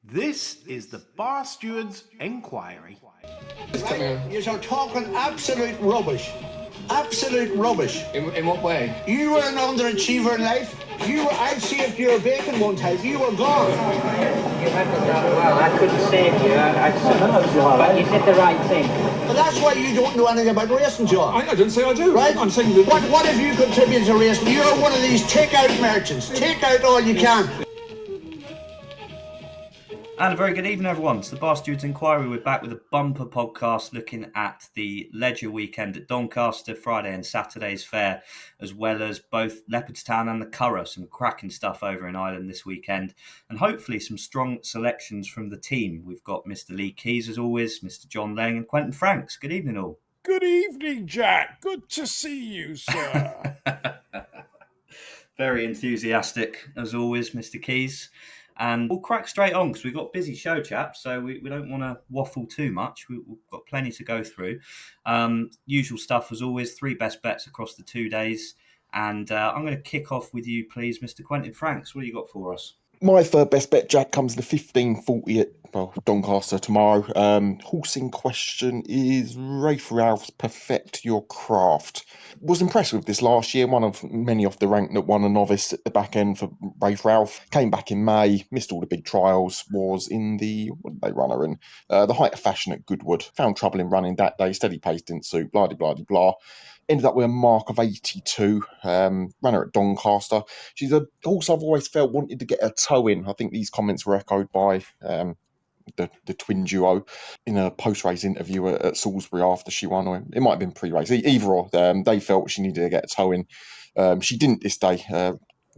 This is the Bar Steward's Inquiry. Right? You're talking absolute rubbish. Absolute rubbish. In what way? You were an underachiever in life. I saved your bacon one time. You were gone. You handled that well. I couldn't save you. But you did the right thing. But that's why you don't know anything about racing, John. I didn't say I do. Right? I'm saying that... What have you contributed to racing? You're one of these take-out merchants. Take out all you can. And a very good evening, everyone. It's the Bar Stewards Inquiry. We're back with a bumper podcast looking at the Leisure weekend at Doncaster, Friday and Saturday's fair, as well as both Leopardstown and the Curragh. Some cracking stuff over in Ireland this weekend, and hopefully some strong selections from the team. We've got Mr. Lee Keys, as always, Mr. John Lang and Quentin Franks. Good evening, all. Good evening, Jack. Good to see you, sir. Very enthusiastic, as always, Mr. Keys. And we'll crack straight on because we've got a busy show, chaps, so we don't want to waffle too much. We've got plenty to go through. Usual stuff, as always, 3 best bets across the 2 days. And I'm going to kick off with you, please, Mr. Quentin Franks. What do you got for us? My third best bet, Jack, comes to 15.40 at Doncaster tomorrow. Horse in question is Rafe Ralph's Perfect Your Craft. Was impressed with this last year, one of many off the rank that won a novice at the back end for Rafe Ralph. Came back in May, missed all the big trials, was in the, what did they run her in? The Height of Fashion at Goodwood. Found trouble in running that day, steady pace didn't suit, blah, blah, blah, blah. Ended up with a mark of 82, ran her at Doncaster. She's a horse I've always felt wanted to get a toe in. I think these comments were echoed by the twin duo in a post-race interview at Salisbury after she won, or it might have been pre-race. Either or, they felt she needed to get a toe in. She didn't this day.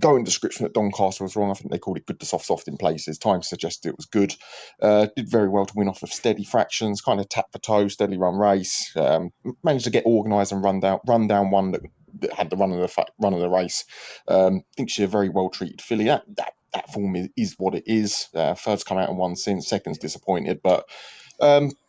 Going description at Doncaster was wrong. I think they called it good to soft in places. Time suggested it was good. Did very well to win off of steady fractions, kind of tap for toe, steadily run race. Managed to get organised and run down one that had the run of the race. Think she's a very well treated filly. That form is what it is. Third's come out and won since. Second's disappointed, but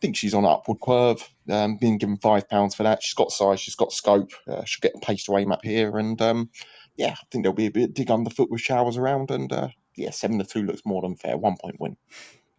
think she's on an upward curve. Being given £5 for that. She's got size. She's got scope. She'll get a pace to aim up here, and I think there'll be a bit of dig underfoot with showers around, and 7-2 looks more than fair. 1 point win.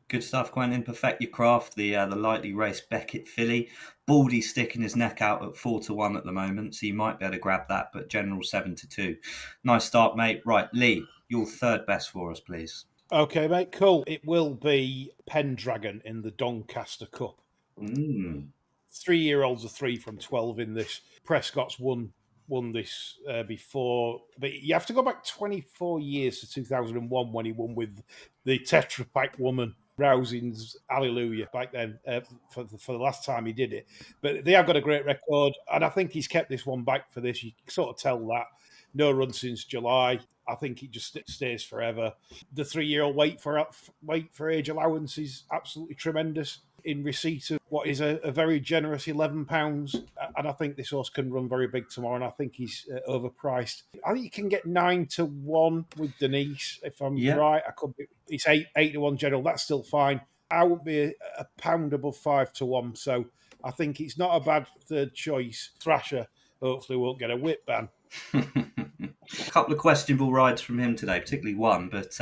Good stuff, Quentin. Perfect Your Craft, the lightly raced Beckett filly. Baldy sticking his neck out at 4-1 at the moment, so you might be able to grab that, but general 7-2. Nice start, mate. Right, Lee, your third best for us, please. Okay, mate, cool. It will be Pendragon in the Doncaster Cup. 3-year-olds are 3 from 12 in this. Prescott's won this before, but you have to go back 24 years to 2001 when he won with the Tetra Pak woman. Rousing's Hallelujah back then for the last time he did it. But they have got a great record, and I think he's kept this one back for this. You can sort of tell that. No run since July. I think it just stays forever. The 3-year-old wait for age allowance is absolutely tremendous. In receipt of what is a very generous £11, and I think this horse can run very big tomorrow, and I think he's overpriced. I think you can get 9-1 with Denise, if I'm right. I could be. It's 8-1 general. That's still fine. I would be a pound above 5-1, so I think it's not a bad third choice. Thrasher hopefully won't get a whip ban. A couple of questionable rides from him today, particularly one. But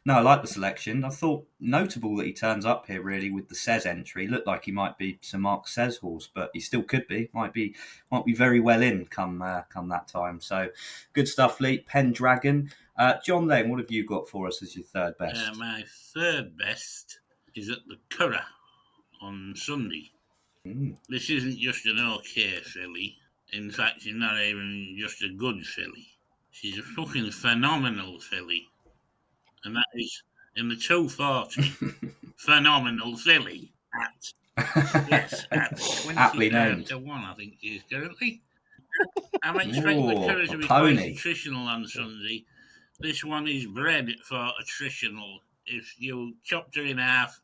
no, I like the selection. I thought notable that he turns up here really with the Sez entry. Looked like he might be Sir Mark Sez horse, but he still could be. Might be very well in come that time. So good stuff, Lee. Pendragon. John Lane, what have you got for us as your third best? My third best is at the Curragh on Sunday. This isn't just an okay filly. In fact, she's not even just a good filly. She's a fucking phenomenal filly. And that is in the 240. Phenomenal filly. At 20-1, I think she is currently. I'm expecting the Curragh to be quite attritional on Sunday. This one is bred for attritional. If you chopped her in half,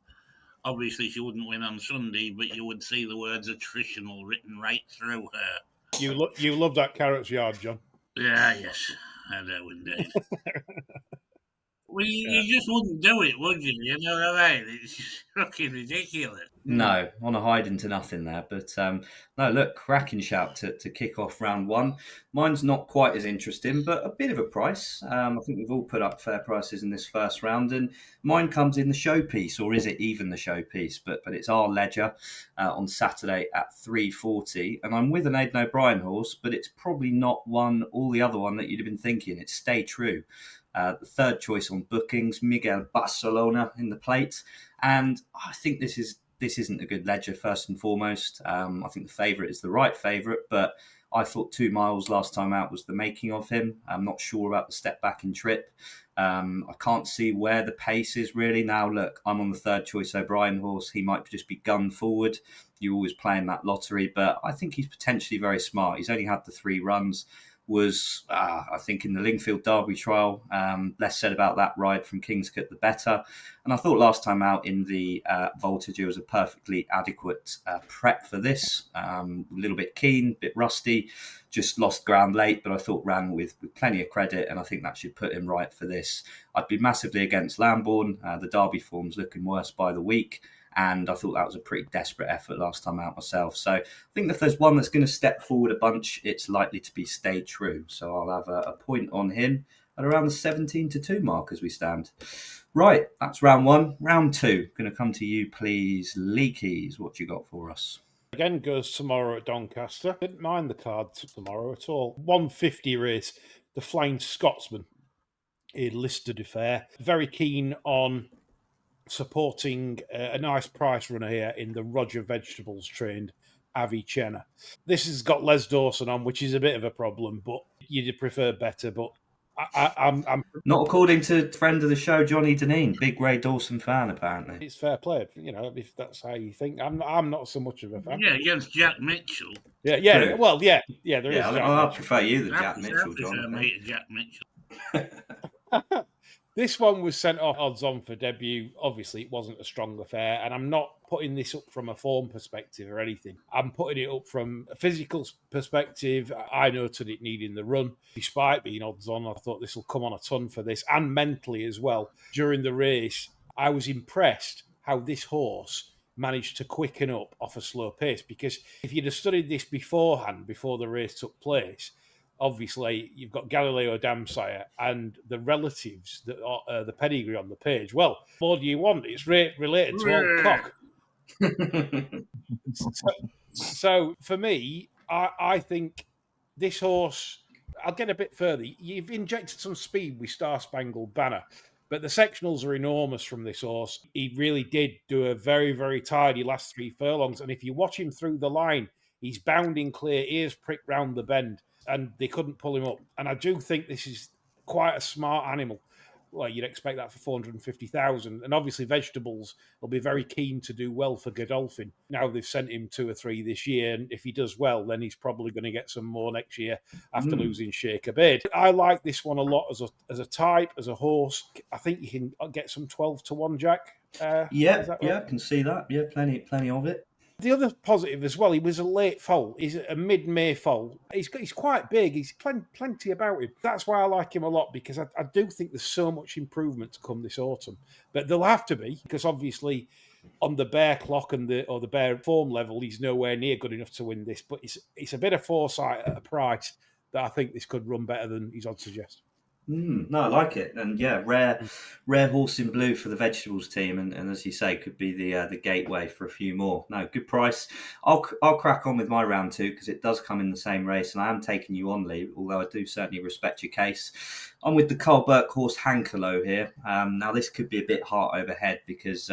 obviously she wouldn't win on Sunday, but you would see the words attritional written right through her. You love that Carrots Yard, John. Yeah, yes, I do indeed. Well, you just wouldn't do it, would you? You know what I mean? It's just fucking ridiculous. No, on a hide into nothing there. But no, look, cracking shout to kick off round one. Mine's not quite as interesting, but a bit of a price. I think we've all put up fair prices in this first round, and mine comes in the showpiece, or is it even the showpiece? But it's our ledger on Saturday at 3:40, and I'm with an Aidan O'Brien horse, but it's probably not all the other one that you'd have been thinking. It's Stay True. The third choice on bookings, Miguel Barcelona in the plate, and I think this isn't a good ledger, first and foremost. I think the favourite is the right favourite, but I thought 2 miles last time out was the making of him. I'm not sure about the step back in trip. I can't see where the pace is really. Now, look, I'm on the third choice O'Brien horse. He might just be gunned forward. You're always playing that lottery, but I think he's potentially very smart. He's only had the 3 runs. Was, I think, in the Lingfield Derby trial. Less said about that ride from Kingscote, the better. And I thought last time out in the Voltage, it was a perfectly adequate prep for this. A little bit keen, a bit rusty, just lost ground late, but I thought ran with plenty of credit, and I think that should put him right for this. I'd be massively against Lambourne. The Derby form's looking worse by the week. And I thought that was a pretty desperate effort last time out myself. So I think if there's one that's going to step forward a bunch, it's likely to be Stay True. So I'll have a point on him at around the 17-2 mark as we stand. Right, that's round one. Round two, going to come to you, please. Leakeys, what you got for us? Again, goes tomorrow at Doncaster. Didn't mind the card tomorrow at all. 150 race, the Flying Scotsman, a listed affair. Very keen on supporting a nice price runner here in the Roger Vegetables trained Avicenna. This has got Les Dawson on, which is a bit of a problem, but you'd prefer better. But I'm not according to friend of the show Johnny Deneen, big Ray Dawson fan apparently. It's fair play, if that's how you think. I'm not so much of a fan. Yeah, against Jack Mitchell. Yeah. True. Well, yeah. There is. I prefer you than Jack Mitchell, John. Jack Mitchell. This one was sent off odds on for debut. Obviously, it wasn't a strong affair, and I'm not putting this up from a form perspective or anything. I'm putting it up from a physical perspective. I noted it needing the run. Despite being odds on, I thought this will come on a ton for this, and mentally as well. During the race, I was impressed how this horse managed to quicken up off a slow pace, because if you'd have studied this beforehand, before the race took place, obviously, you've got Galileo Damsire and the relatives, that are, the pedigree on the page. Well, what do you want? It's related to old cock. So for me, I think this horse, I'll get a bit further. You've injected some speed with Star Spangled Banner, but the sectionals are enormous from this horse. He really did do a very, very tidy last 3 furlongs. And if you watch him through the line, he's bounding clear, ears pricked round the bend, and they couldn't pull him up. And I do think this is quite a smart animal. Well, you'd expect that for 450,000. And obviously, Vegetables will be very keen to do well for Godolphin. Now they've sent him 2 or 3 this year, and if he does well, then he's probably going to get some more next year after losing Shaker Bid. I like this one a lot as a type, as a horse. I think you can get some 12-1, Jack. Yeah, I can see that. Yeah, plenty of it. The other positive as well, he was a late foal. He's a mid-May foal. He's quite big. He's plenty about him. That's why I like him a lot, because I do think there's so much improvement to come this autumn. But there'll have to be, because obviously on the bear clock and the bear form level, he's nowhere near good enough to win this. But it's a bit of foresight at a price that I think this could run better than his odds suggest. No, I like it, and yeah, rare horse in blue for the Vegetables team, and as you say, could be the gateway for a few more. No, good price. I'll crack on with my round 2, because it does come in the same race, and I am taking you on, Lee, although I do certainly respect your case. I'm with the Carl Burke horse Hankelo here. Now this could be a bit heart over head, because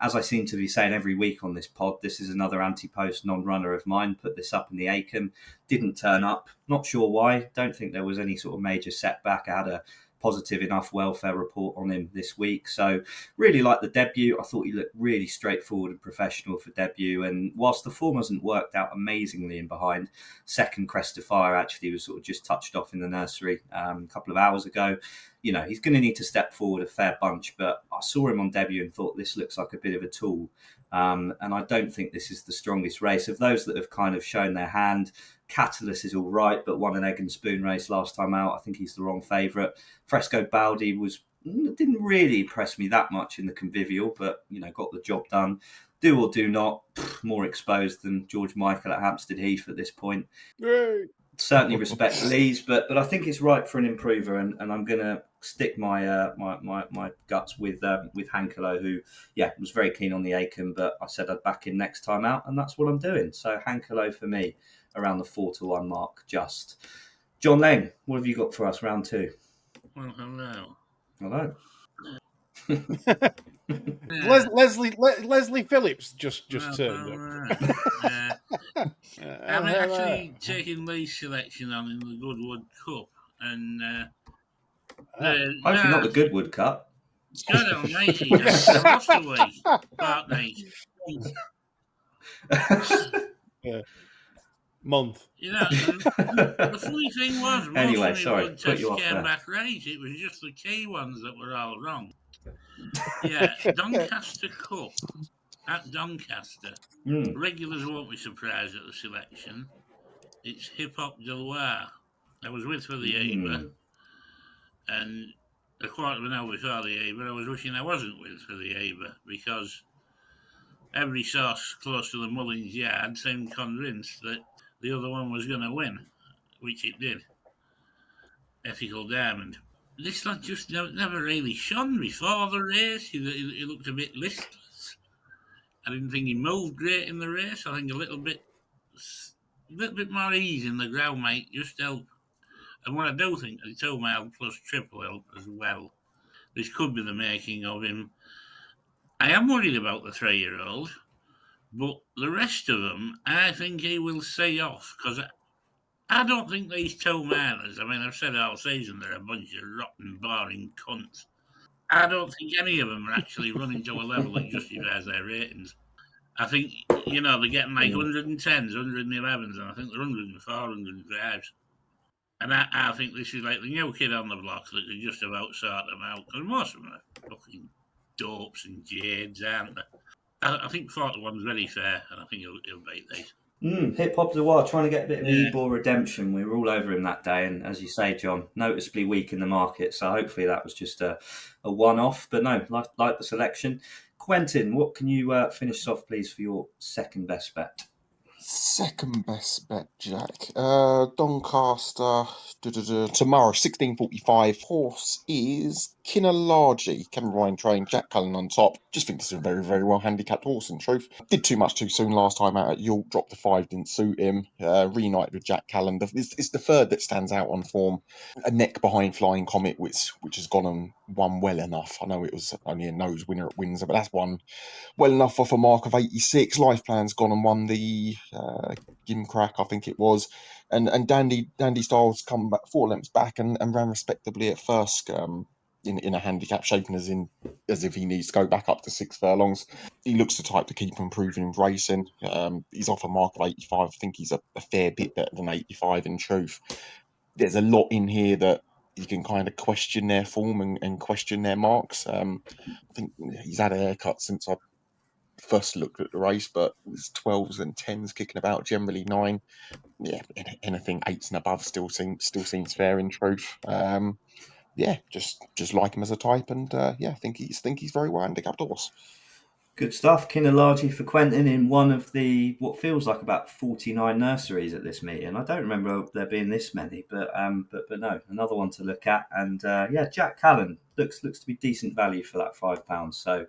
as I seem to be saying every week on this pod, this is another anti-post non-runner of mine. Put this up in the Acom. Didn't turn up. Not sure why. Don't think there was any sort of major setback. I had a positive enough welfare report on him this week. So really like the debut. I thought he looked really straightforward and professional for debut. And whilst the form hasn't worked out amazingly in behind, second Crest of Fire actually was sort of just touched off in the nursery a couple of hours ago. You know, he's going to need to step forward a fair bunch, but I saw him on debut and thought this looks like a bit of a tool. And I don't think this is the strongest race. Of those that have kind of shown their hand, Catalyst is all right, but won an egg and spoon race last time out. I think he's the wrong favourite. Fresco Baldi was didn't really impress me that much in the convivial, but, got the job done. Do or do not, more exposed than George Michael at Hampstead Heath at this point. Yay. Certainly respect Lees, but I think it's right for an improver, and I'm going to stick my my guts with Hankelo, who was very keen on the Aiken, but I said I'd back him next time out, and that's what I'm doing. So Hankelo for me around the 4-1 mark. Just John Lane, what have you got for us round 2? Well, hello. Hello. Leslie Phillips just turned up. I'm actually taking Lee's selection on in the Goodwood Cup, and hopefully not the Goodwood Cup. God almighty, I lost away. Part night. Month. The funny thing was, most anyway, of the sorry, blood tests came back right. It was just the key ones that were all wrong. Yeah, Doncaster Cup at Doncaster. Regulars won't be surprised at the selection. It's Hip Hop Deloire. I was with for the Aber, and a quarter of an hour before the Aber, I was wishing I wasn't with for the Aber, because every source close to the Mullins yard seemed convinced that the other one was going to win, which it did. Ethical Diamond. This lad just never really shone before the race. He looked a bit listless. I didn't think he moved great in the race. I think a little bit more ease in the ground might just help. And what I do think, a 2 mile plus triple help as well. This could be the making of him. I am worried about the 3-year-old, but the rest of them, I think he will say off, because I don't think these 2 milers, I mean, I've said all season they're a bunch of rotten, boring cunts. I don't think any of them are actually running to a level that justifies their ratings. I think, they're getting like 110s, 111s, and I think they're 104, 105s. And I think this is like the new kid on the block that could just about sort them out. Because most of them are fucking dopes and jades, aren't they? I think 41's very fair, and I think he'll beat these. Hip Hop Deloire trying to get a bit of Ebor redemption. We were all over him that day, and as you say, John, noticeably weak in the market. So hopefully that was just a one-off. But no, like the selection. Quentin, what can you finish off, please, for your second best bet? Second best bet, Jack. Doncaster tomorrow, 16:45. Horse is Kinalaji. Kevin Ryan trained, Jack Cullen on top. Just think this is a very, very well handicapped horse, in truth. Did too much too soon last time out at York, dropped the 5, didn't suit him. Reunited with Jack Cullen. It's the third that stands out on form. A neck behind Flying Comet, which has gone and won well enough. I know it was only a nose winner at Windsor, but that's one well enough off a mark of 86. Life Plan's gone and won the Gimcrack, I think it was, and Dandy Styles come back 4 lengths back and ran respectably at first in a handicap, shaking as if he needs to go back up to 6 furlongs. He looks the type to keep improving in racing. He's off a mark of 85. I think he's a fair bit better than 85 in truth. There's a lot in here that you can kind of question their form and question their marks. I think he's had a haircut since I first looked at the race, but it's 12s and 10s kicking about, generally 9. Yeah, anything 8s and above still seems fair in truth. Just like him as a type, and I think he's very well handicapped horse. Good stuff. Kinalaji for Quentin in one of the what feels like about 49 nurseries at this meeting. I don't remember there being this many, but no, another one to look at. And Jack Callan looks to be decent value for that £5. So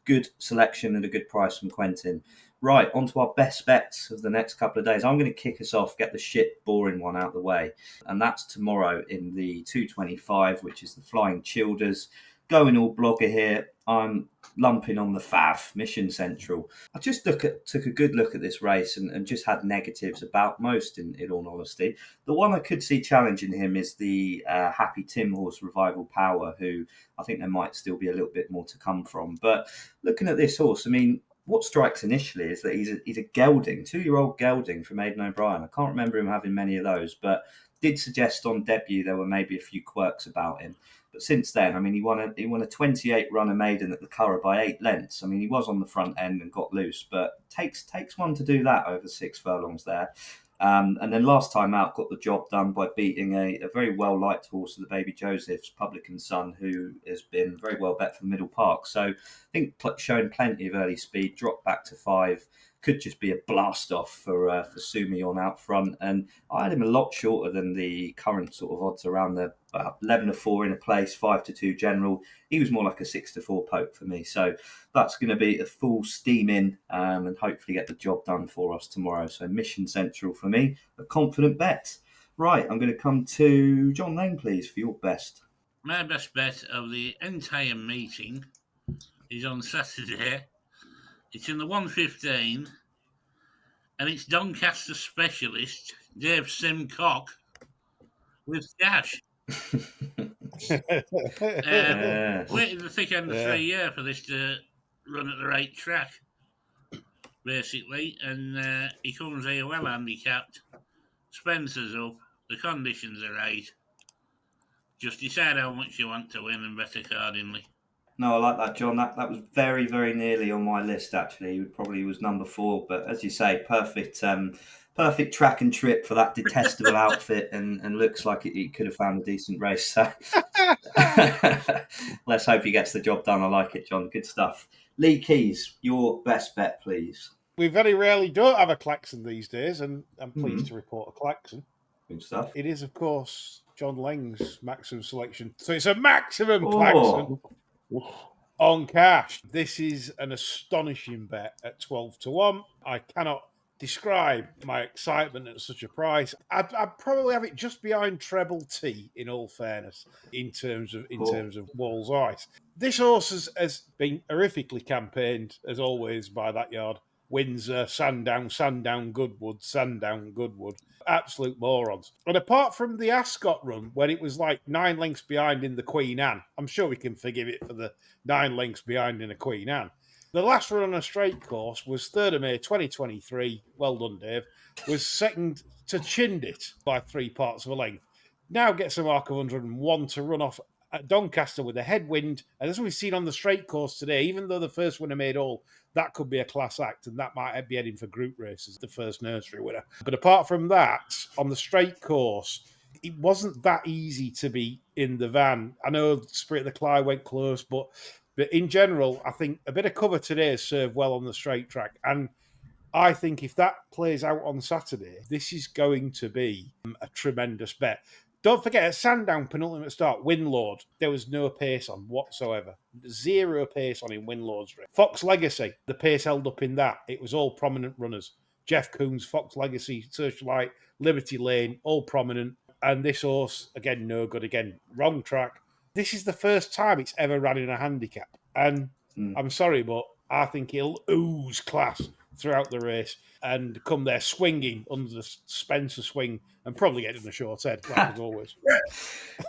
good selection and a good price from Quentin. Right, on to our best bets of the next couple of days. I'm going to kick us off, get the shit boring one out of the way, and that's tomorrow in the 225, which is the Flying Childers. Going all blogger here, I'm lumping on the Fav, Mission Central. I just took a good look at this race and just had negatives about most, in all honesty. The one I could see challenging him is the Happy Tim horse, Revival Power, who I think there might still be a little bit more to come from. But looking at this horse, I mean, what strikes initially is that he's a gelding, 2-year-old gelding from Aidan O'Brien. I can't remember him having many of those, but did suggest on debut there were maybe a few quirks about him. But since then, I mean, he won a 28 runner maiden at the Curragh by 8 lengths. I mean, he was on the front end and got loose, but takes one to do that over 6 furlongs there. And then last time out, got the job done by beating a very well-liked horse of the Baby Joseph's, Publican Son, who has been very well bet for the Middle Park. So I think showing plenty of early speed, dropped back to 5. Could just be a blast off for Sumi on out front. And I had him a lot shorter than the current sort of odds around the 11-4 in a place, 5-2 general. He was more like a 6-4 poke for me. So that's going to be a full steam in and hopefully get the job done for us tomorrow. So Mission Central for me, a confident bet. Right, I'm going to come to John Lane, please, for your best. My best bet of the entire meeting is on Saturday. It's in the 1:15, and it's Doncaster specialist Dave Simcock with cash. Waited the thick end of 3 years for this to run at the right track, basically, and he comes here well handicapped. Spencer's up, the conditions are right. Just decide how much you want to win and bet accordingly. No, I like that, John. That was very, very nearly on my list, actually. It probably was number 4. But as you say, perfect track and trip for that detestable outfit, and looks like he could have found a decent race. So let's hope he gets the job done. I like it, John. Good stuff. Lee Keys, your best bet, please. We very rarely don't have a klaxon these days, and I'm pleased to report a klaxon. Good stuff. It is, of course, John Lang's maximum selection. So it's a maximum klaxon on cash. This is an astonishing bet at 12-1. I cannot describe my excitement at such a price. I'd probably have it just behind treble T, in all fairness, in terms of Walls Ice. This horse has been horrifically campaigned, as always, by that yard. Windsor, Sandown, Goodwood. Absolute morons. And apart from the Ascot run, when it was like 9 lengths behind in the Queen Anne, I'm sure we can forgive it for the 9 lengths behind in the Queen Anne. The last run on a straight course was 3rd of May 2023. Well done, Dave. Was second to Chindit by 3 parts of a length. Now gets a mark of 101 to run off at Doncaster with a headwind. And as we've seen on the straight course today, even though the first winner made all, that could be a class act, and that might be heading for group races, the first nursery winner. But apart from that, on the straight course, it wasn't that easy to be in the van. I know Spirit of the Clyde went close, but in general, I think a bit of cover today has served well on the straight track. And I think if that plays out on Saturday, this is going to be a tremendous bet. Don't forget, at Sandown, penultimate start, Winlord, there was no pace on whatsoever. 0 pace on in Winlord's race. Fox Legacy, the pace held up in that. It was all prominent runners. Jeff Coons, Fox Legacy, Searchlight, Liberty Lane, all prominent. And this horse, again, no good. Again, wrong track. This is the first time it's ever ran in a handicap. And I'm sorry, but I think he'll ooze class throughout the race and come there swinging under the Spencer swing and probably get in a short head, like as always.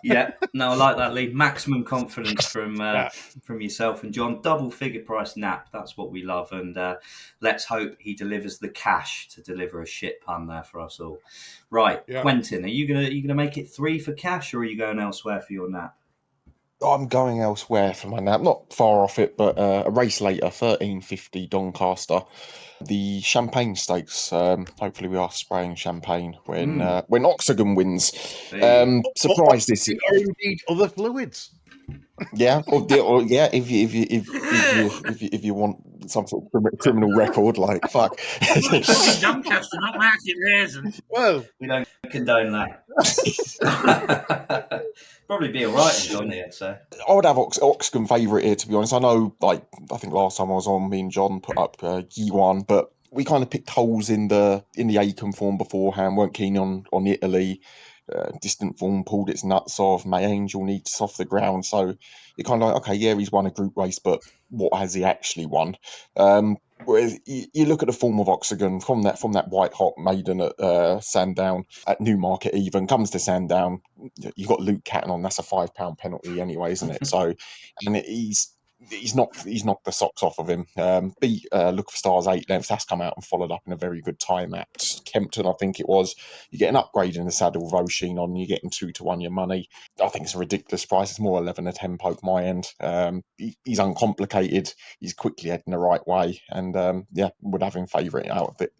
Yeah, no, I like that, Lee. Maximum confidence from yourself and John. Double figure price nap. That's what we love. And let's hope he delivers the cash to deliver a shit pun there for us all. Right, yeah. Quentin, are you gonna make it 3 for cash, or are you going elsewhere for your nap? I'm going elsewhere for my nap. Not far off it, but a race later, 13.50 Doncaster. The Champagne Stakes. Hopefully we are spraying champagne when Oxygen wins. Surprised this is indeed other fluids. Yeah, or yeah, if you want some sort of criminal record, like fuck. Doncaster, not Market Raisin. Well, we don't condone that. Probably be all right in John here, so. I would have Oxygen favourite here, to be honest. I know, I think last time I was on, me and John put up G1, but we kind of picked holes in the Aiken form beforehand, weren't keen on Italy. Distant form pulled its nuts off. May Angel needs off the ground. So you're kind of like, okay, yeah, he's won a group race, but what has he actually won? Whereas you look at the form of Oxygen from that white hot maiden at Sandown, at Newmarket even, comes to Sandown, you've got Luke Catton on, that's a £5 penalty anyway, isn't it? So, and he's knocked the socks off of him. Beat Look for Stars 8 lengths. That's come out and followed up in a very good time at Kempton, I think it was. You get an upgrade in the saddle with O'Sheen on, you're getting 2-1 your money. I think it's a ridiculous price. It's more 11 a 10 poke my end. He's uncomplicated. He's quickly heading the right way, and would have him favourite out of it.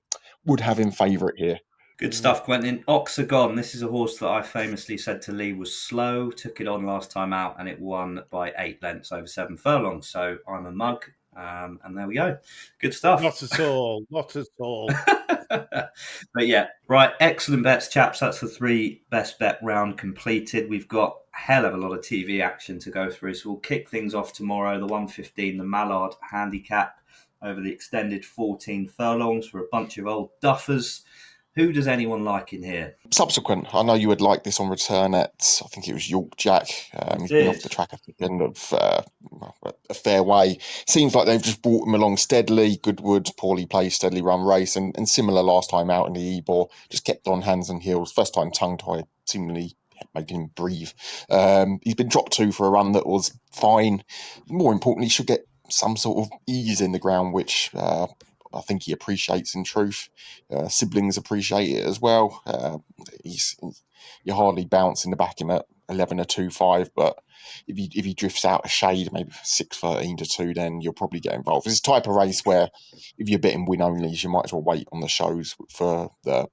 Would have him favourite here. Good stuff, Quentin. Oxagon. This is a horse that I famously said to Lee was slow. Took it on last time out and it won by 8 lengths over 7 furlongs. So I'm a mug. And there we go. Good stuff. Not at all. Not at all. But yeah, right. Excellent bets, chaps. That's the 3 best bet round completed. We've got a hell of a lot of TV action to go through. So we'll kick things off tomorrow. The 1:15, the Mallard Handicap over the extended 14 furlongs for a bunch of old duffers. Who does anyone like in here? Subsequent, I know you would like this on return at, I think it was York Jack. He's been off the track at the end of a fair way. Seems like they've just brought him along steadily. Goodwood, poorly played, steadily run race, and similar last time out in the Ebor, just kept on hands and heels. First time tongue-tied, seemingly making him breathe. He's been dropped 2 for a run that was fine. More importantly, he should get some sort of ease in the ground, which I think he appreciates in truth. Siblings appreciate it as well. You hardly bounce in the back of him at 11 or 2.5, but if he drifts out a shade, maybe 6.13 to 2, then you'll probably get involved. It's a type of race where if you're betting win onlys, you might as well wait on the shows for the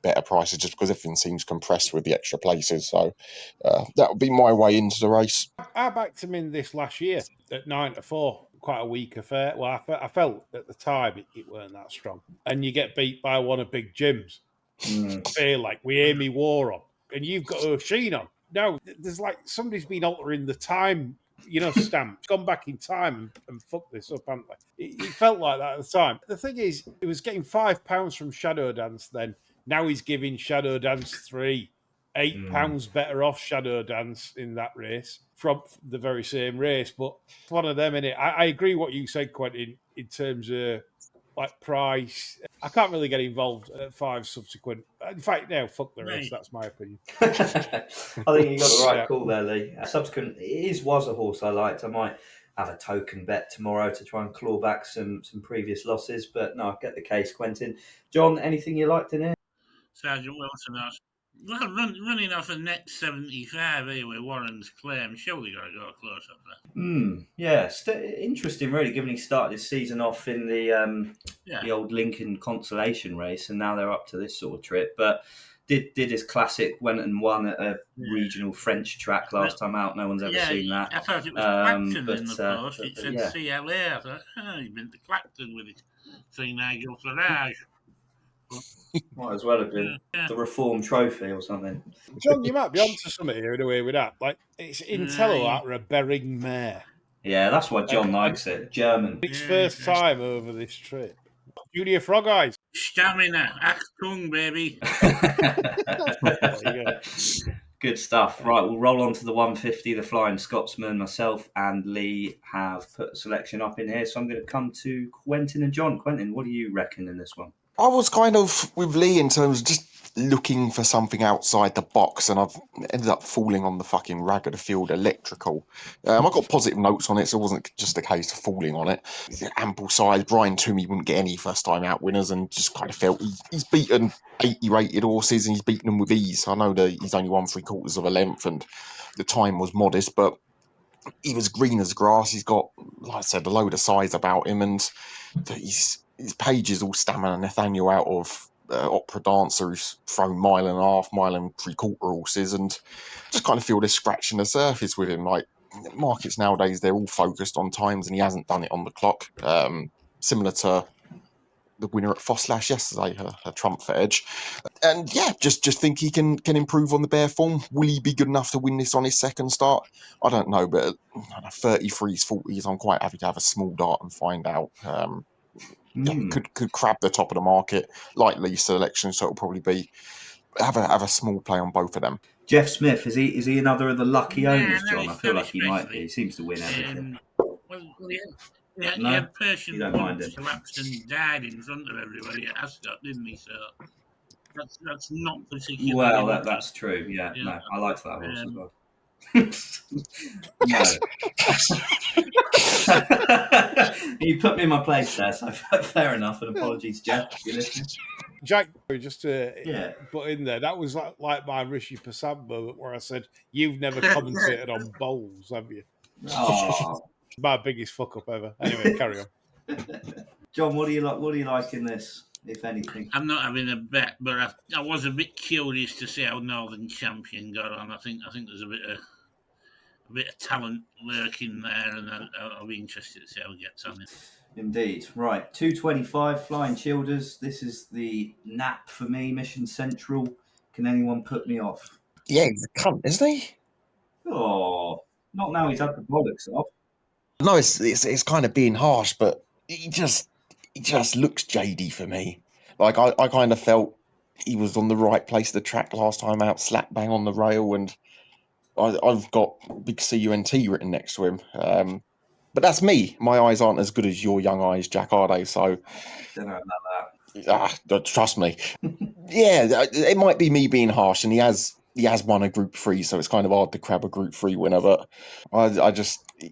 better prices, just because everything seems compressed with the extra places. So that would be my way into the race. I backed him in this last year at 9 to 4. Quite a weak affair. Well, I felt at the time it weren't that strong. And you get beat by one of Big Jim's. I feel like we Amy War on, and you've got O'Sheen on. No, there's like somebody's been altering the time, stamp. It's gone back in time and fucked this up, haven't they? It felt like that at the time. The thing is, it was getting £5 from Shadow Dance then. Now he's giving Shadow Dance 3. £8 better off Shadow Dance in that race from the very same race. But one of them in it. I agree what you said, Quentin, in terms of like price. I can't really get involved at 5 subsequent. In fact, no, fuck the rest. That's my opinion. I think you got the right call there, Lee. Subsequent was a horse I liked. I might have a token bet tomorrow to try and claw back some previous losses. But no, I get the case, Quentin. John, anything you liked in here? Sergeant Wilson asked, well, running off a net 75 here with Warren's claim, surely got to go close up there. Yeah, interesting, really, given he started his season off in the old Lincoln consolation race, and now they're up to this sort of trip. But did his classic, went and won at a regional French track last time out. No one's ever seen that. I thought it was Clacton in the post. It said CLA. I thought, he's been to Clacton with his St. Nigel Farage. Might as well have been the Reform Trophy or something. John, you might be onto something here in a way with that. Like, it's Intello after a Bering mare. Yeah, that's why John likes it. German. It's first time over this trip. Junior Frog Eyes. Stamina. Achtung, baby. Good stuff. Right, we'll roll on to the 150, the Flying Scotsman. Myself and Lee have put a selection up in here, so I'm going to come to Quentin and John. Quentin, what do you reckon in this one? I was kind of with Lee in terms of just looking for something outside the box, and I've ended up falling on the fucking rag of the field Electrical. I got positive notes on it, so it wasn't just a case of falling on it. Ample size. Brian Toomey wouldn't get any first time out winners, and just kind of felt he's beaten 80 rated horses and he's beaten them with ease. I know that he's only won 3/4 of a length and the time was modest, but he was green as grass. He's got, like I said, a load of size about him, and his page is all stamina. Nathaniel out of Opera Dancer, who's thrown 1.5 mile and 3/4 horses, and just kind of feel they're scratching the surface with him. Like, markets nowadays, they're all focused on times, and he hasn't done it on the clock. Similar to the winner at Fosslash yesterday, her Trump for Edge. And yeah, just think he can improve on the bare form. Will he be good enough to win this on his second start? I don't know, but 33s, 40s, I'm quite happy to have a small dart and find out. Could crab the top of the market, like Lee's selection, so it'll probably be have a small play on both of them. Jeff Smith, is he another of the lucky owners, John? I feel like he might be. He seems to win everything. He had Persian once collapsed and died in front of everybody at Ascot, didn't he? So that's not particularly... Well, that's true, yeah. No, I liked that horse as well. No. You put me in my place there, so fair enough, and apologies, Jack, if you're listening. Jack, just to put in there, that was like my Rishi Passan moment where I said, you've never commentated on bowls, have you? Oh. My biggest fuck up ever. Anyway, carry on. John, what do you like in this? if anything? I'm not having a bet, but I was a bit curious to see how Northern Champion got on. I think there's a bit of talent lurking there, and I'll be interested to see how he gets on. Indeed. Right, 225 Flying Childers. This is the nap for me, Mission Central. Can anyone put me off? Yeah, he's a cunt, isn't he? Oh, not now he's had the bollocks off. No, it's kind of being harsh, but he just looks jadey for me. Like I kind of felt he was on the right place of the track last time out, slap bang on the rail, and I've got big CUNT written next to him. But that's me. My eyes aren't as good as your young eyes, Jack, are they? So Don't know about trust me. Yeah, it might be me being harsh, and he has won a Group 3, so it's kind of hard to crab a Group 3 winner. But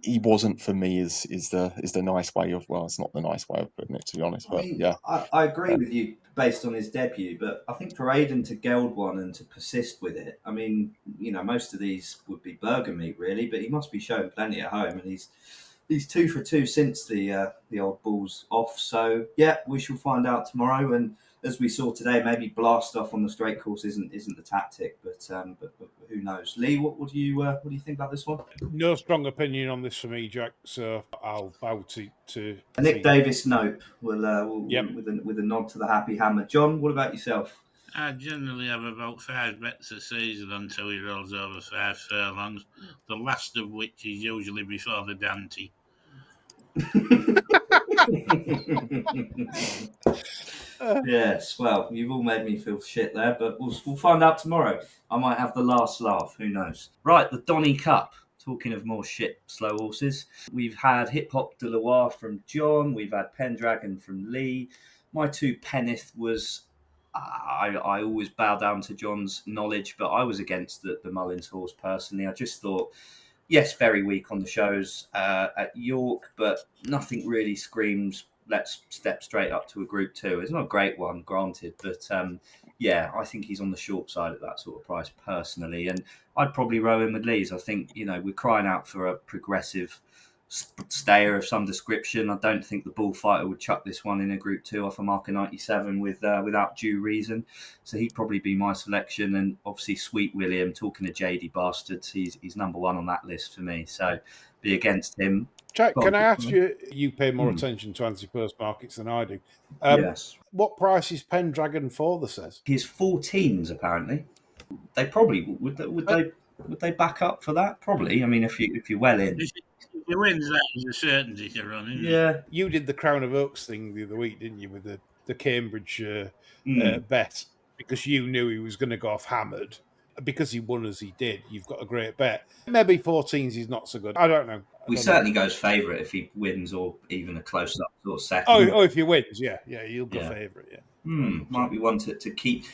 he wasn't for me. Is the nice way of, well, it's not the nice way of putting it, to be honest. But yeah, I agree with you based on his debut, but I think for Aidan to geld one and to persist with it, I mean, most of these would be burger meat, really, but he must be showing plenty at home, and he's 2 for 2 since the old ball's off. So yeah, we shall find out tomorrow. And as we saw today, maybe blast off on the straight course isn't the tactic, but who knows? Lee, what do you think about this one? No strong opinion on this for me, Jack. So I'll bow to Nick Davis Nope will Yep. with a nod to the happy hammer. John, what about yourself? I generally have about 5 bets a season until he rolls over 5 furlongs, the last of which is usually before the Dante. Yes, well, you've all made me feel shit there, but we'll find out tomorrow. I might have the last laugh, who knows? Right, the Donny Cup. Talking of more shit slow horses, we've had Hip Hop de Loire from John, we've had Pendragon from Lee. My 2 Penneth was, I always bow down to John's knowledge, but I was against the Mullins horse personally. I just thought, yes, very weak on the shows at York, but nothing really screams let's step straight up to a Group 2. It's not a great one, granted, but yeah, I think he's on the short side at that sort of price personally. And I'd probably row in with Lee's. I think, we're crying out for a progressive stayer of some description. I don't think the bullfighter would chuck this one in a Group 2 off a marker 97 without due reason. So he'd probably be my selection. And obviously Sweet William, talking to JD Bastards, he's number 1 on that list for me. So be against him. Jack, can I ask you? You pay more attention to anti-purse markets than I do. Yes. What price is Pendragon for? The says his 14s apparently. They probably would they back up for that? Probably. I mean, if you're well in. If he wins, that is a certainty to run, isn't it? Yeah. You did the Crown of Oaks thing the other week, didn't you, with the Cambridge bet, because you knew he was going to go off hammered. Because he won as he did, you've got a great bet. Maybe 14s is not so good. I don't know. We certainly goes favourite if he wins, or even a close-up sort of second. Oh, if he wins, yeah, you'll go favourite, yeah. Might be one to keep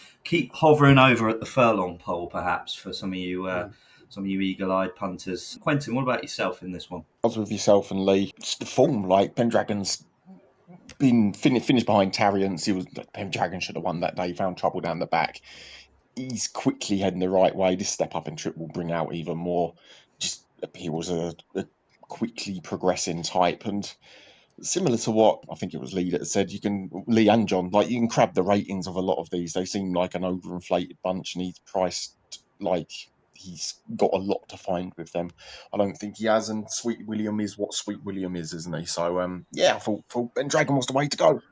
hovering over at the furlong pole, perhaps, for some of you eagle-eyed punters. Quentin, what about yourself in this one? I was with yourself and Lee. Just the form, like Pendragon's been finished behind Tarriance. Pendragon should have won that day. He found trouble down the back. He's quickly heading the right way. This step up in trip will bring out even more. He was a quickly progressing type, and similar to what I think it was Lee that said, Lee and John, like you can crab the ratings of a lot of these. They seem like an overinflated bunch, and he's priced like he's got a lot to find with them. I don't think he has, and Sweet William is what Sweet William is, isn't he? So I thought Pendragon was the way to go.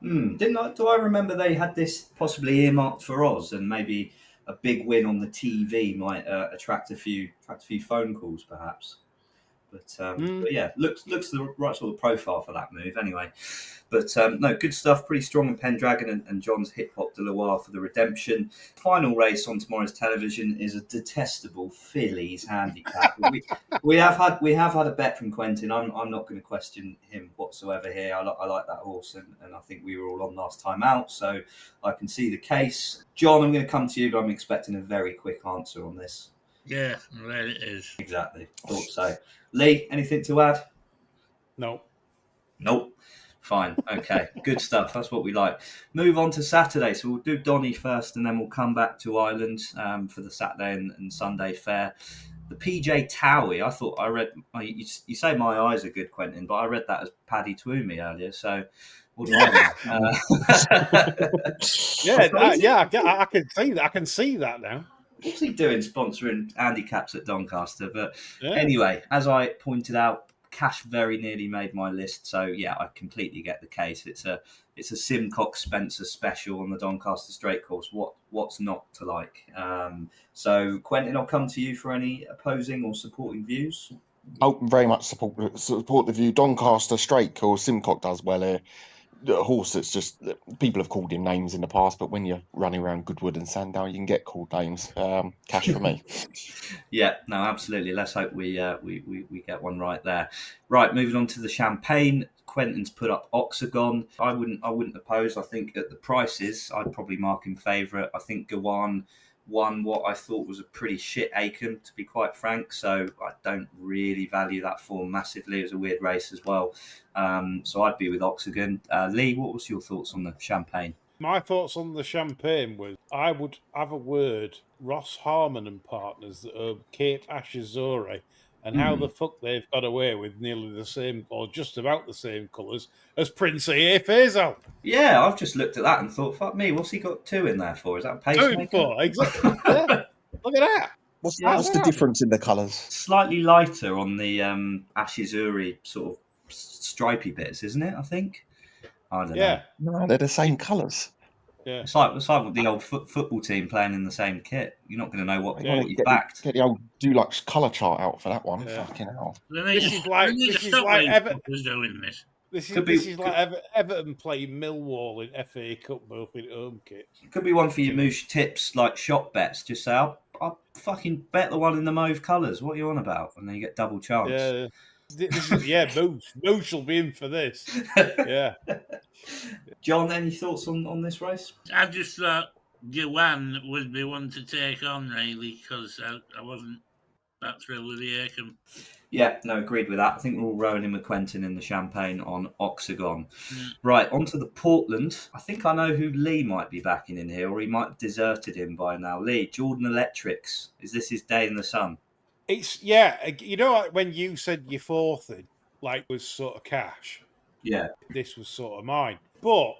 Do I remember they had this possibly earmarked for Oz, and maybe a big win on the TV might attract a few phone calls, perhaps. But yeah, looks the right sort of profile for that move anyway. But no, good stuff. Pretty strong in Pendragon and John's Hip Hop de Loire for the redemption. Final race on tomorrow's television is a detestable Fillies handicap. we have had a bet from Quentin. I'm not going to question him whatsoever here. I like that horse, and I think we were all on last time out, so I can see the case. John, I'm going to come to you, but I'm expecting a very quick answer on this. Yeah, there it is. Exactly. Thought so. Lee, anything to add? No. Nope. Fine. Okay. Good stuff. That's what we like. Move on to Saturday. So we'll do Donny first, and then we'll come back to Ireland for the Saturday and Sunday fair. The PJ Towey. I thought I read. You say my eyes are good, Quentin, but I read that as Paddy Twomey earlier. So What do I know? I can see that. I can see that now. What's he doing sponsoring handicaps at Doncaster? But Yeah. anyway, as I pointed out, Cash very nearly made my list. So yeah, I completely get the case. It's a Simcox Spencer special on the Doncaster Straight Course. What's not to like? So Quentin, I'll come to you for any opposing or supporting views. Oh, very much support the view. Doncaster Straight Course, Simcox does well here. The horse that's just, people have called him names in the past, but when you're running around Goodwood and Sandown, you can get called names. Cash for me. Yeah, no, absolutely. Let's hope we get one right there. Right, moving on to the Champagne. Quentin's put up Oxagon. I wouldn't oppose. I think at the prices, I'd probably mark him favourite. I think Gawan won what I thought was a pretty shit Aiken, to be quite frank. So I don't really value that form massively. It was a weird race as well. So I'd be with Oxagon. Lee, what was your thoughts on the Champagne? My thoughts on the Champagne was I would have a word, Ross Harmon and partners that are Cape Ashizore, and how the fuck they've got away with nearly the same, or just about the same colours as Prince A. Faisal. Yeah, I've just looked at that and thought, fuck me, what's he got 2 in there for? Is that a pacemaker? 2 for, exactly. Yeah. Look at that. What's the difference in the colours? Slightly lighter on the Ashizuri sort of stripy bits, isn't it? I think. I don't know. No, they're the same colours. Yeah. It's like the old football team playing in the same kit. You're not going to know what you've backed. Get the old Dulux colour chart out for that one. Yeah. Fucking hell. This is like Everton. Doing this. This is like Everton playing Millwall in FA Cup, both in home kits. Could be one for your moosh tips, like shop bets. Just say, I'll fucking bet the one in the mauve colours. What are you on about? And then you get double chance. Yeah. Moosh will be in for this. Yeah. John, any thoughts on this race? I just thought Gawan would be one to take on, really, because I wasn't that thrilled with the Aiken. Yeah, no, agreed with that. I think we're all rowing in with Quentin in the Champagne on Oxagon. Right, on to the Portland. I think I know who Lee might be backing in here, or he might have deserted him by now. Lee, Jordan Electrics. Is this his day in the sun? It's, you know, when you said your fourth in, like, was sort of Cash. Yeah. This was sort of mine. But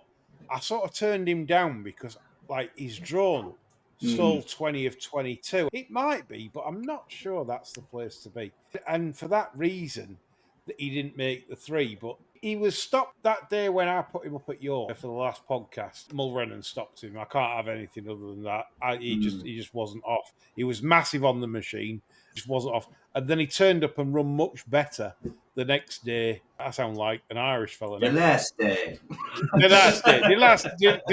I sort of turned him down because, like, he's drawn stole 20 of 22. It might be, but I'm not sure that's the place to be. And for that reason, that he didn't make the 3. But he was stopped that day when I put him up at York for the last podcast. Mulrennan stopped him. I can't have anything other than that. He just wasn't off. He was massive on the machine. Just wasn't off. And then he turned up and run much better the next day. I sound like an Irish fella. The last day. The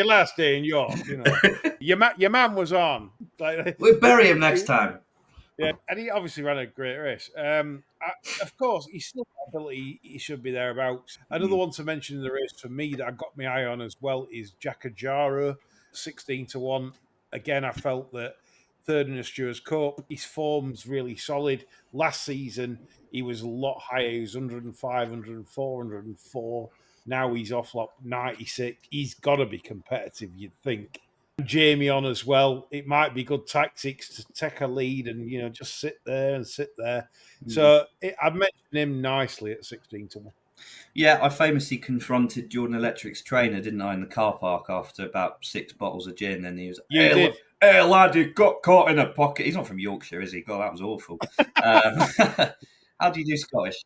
last day in York, you know. Your man was on. We'll bury him next time. Yeah, and he obviously ran a great race. Of course, he's still got ability. He should be thereabouts. Another one to mention in the race for me that I got my eye on as well is Jackajaro, 16-1. Again, I felt that third in a Stewards Cup. His form's really solid. Last season, he was a lot higher. He was 105, 104, 104. Now he's off like 96. He's got to be competitive, you'd think. Jamie on as well. It might be good tactics to take a lead and, you know, just sit there. So I've mentioned him nicely at 16-1. Yeah, I famously confronted Jordan Electric's trainer, didn't I, in the car park after about 6 bottles of gin, and he was, Hey lad, you got caught in a pocket. He's not from Yorkshire, is he? God, that was awful. How do you do Scottish?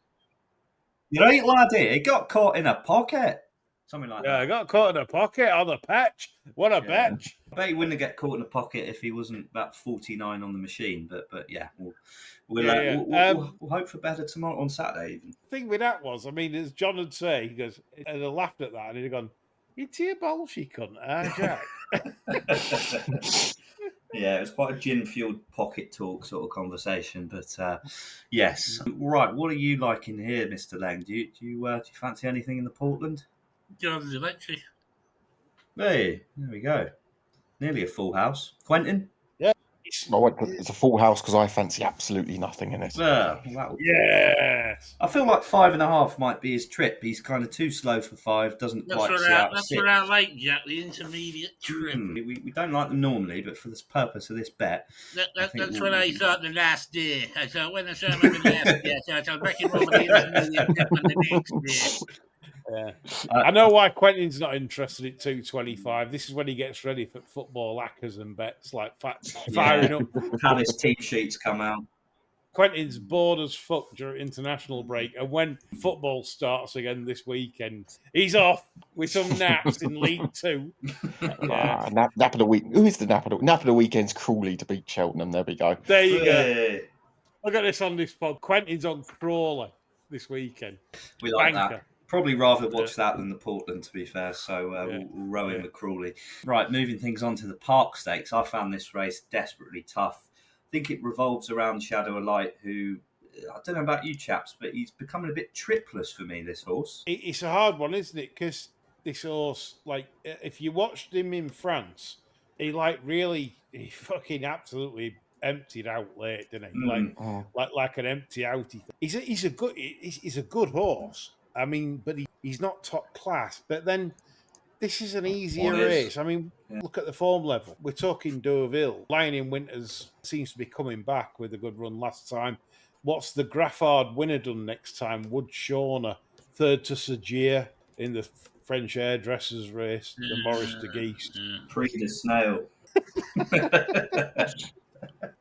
You right, laddie? He got caught in a pocket. Something like that. Yeah, I got caught in a pocket on the patch. What a patch. I bet he wouldn't get caught in a pocket if he wasn't about 49 on the machine. But yeah, we'll hope for better tomorrow on Saturday even. The thing with that was, I mean, as John would say, he goes, and I laughed at that, and he'd gone, "You tear ball, she couldn't, Jack?" Yeah, it was quite a gin-fueled pocket talk sort of conversation, but yes. Right, what are you liking here, Mr. Lang? Do you fancy anything in the Portland? Jordan's Electric. Hey, there we go. Nearly a full house. Quentin? Yeah. It's a full house because I fancy absolutely nothing in it. Yes. I feel like 5.5 might be his trip. He's kind of too slow for 5. Doesn't quite see out. That's what I like, Jack. The intermediate trip. We don't like them normally, but for the purpose of this bet, that's what I thought the last day. I thought when I saw him the last day, I thought I'll back him over the intermediate trip on the next day. Yeah. I know why Quentin's not interested at 225. This is when he gets ready for football hackers and bets, like firing up. Palace team sheets come out. Quentin's bored as fuck during international break, and when football starts again this weekend, he's off with some naps in League Two. Yeah. Nap of the week. Who is the nap of the week? Nap of the weekend's Crawley to beat Cheltenham. There we go. There you go. Hey. Look at this on this pod. Quentin's on Crawley this weekend. We like Banker. that. Probably rather watch that than the Portland, to be fair. So we'll row in with Crawley. Right, moving things on to the Park Stakes. I found this race desperately tough. I think it revolves around Shadow of Light, who, I don't know about you chaps, but he's becoming a bit tripless for me, this horse. It's a hard one, isn't it? Because this horse, like, if you watched him in France, he fucking absolutely emptied out late, didn't he? Like an empty outie. He's a good horse. I mean, but he's not top class. But then this is an easier race. I mean, look at the form level. We're talking Deauville. Lion in Winters seems to be coming back with a good run last time. What's the Graffard winner done next time? Wood Shauna, third to Sagier in the French hairdressers race, the Maurice de Geest. Pre the Snail.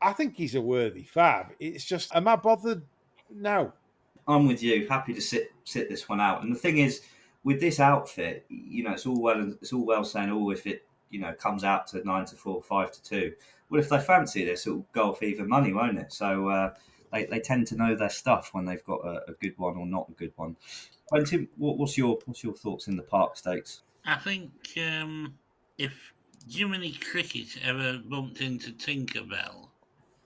I think he's a worthy fab. It's just, am I bothered? No. I'm with you. Happy to sit this one out. And the thing is, with this outfit, it's all well saying, if it comes out to 9-4, 5-2. Well, if they fancy this, it'll go off even money, won't it? So they tend to know their stuff when they've got a good one or not a good one. Quentin, what's your thoughts in the Park Stakes? I think if Jiminy Cricket ever bumped into Tinkerbell,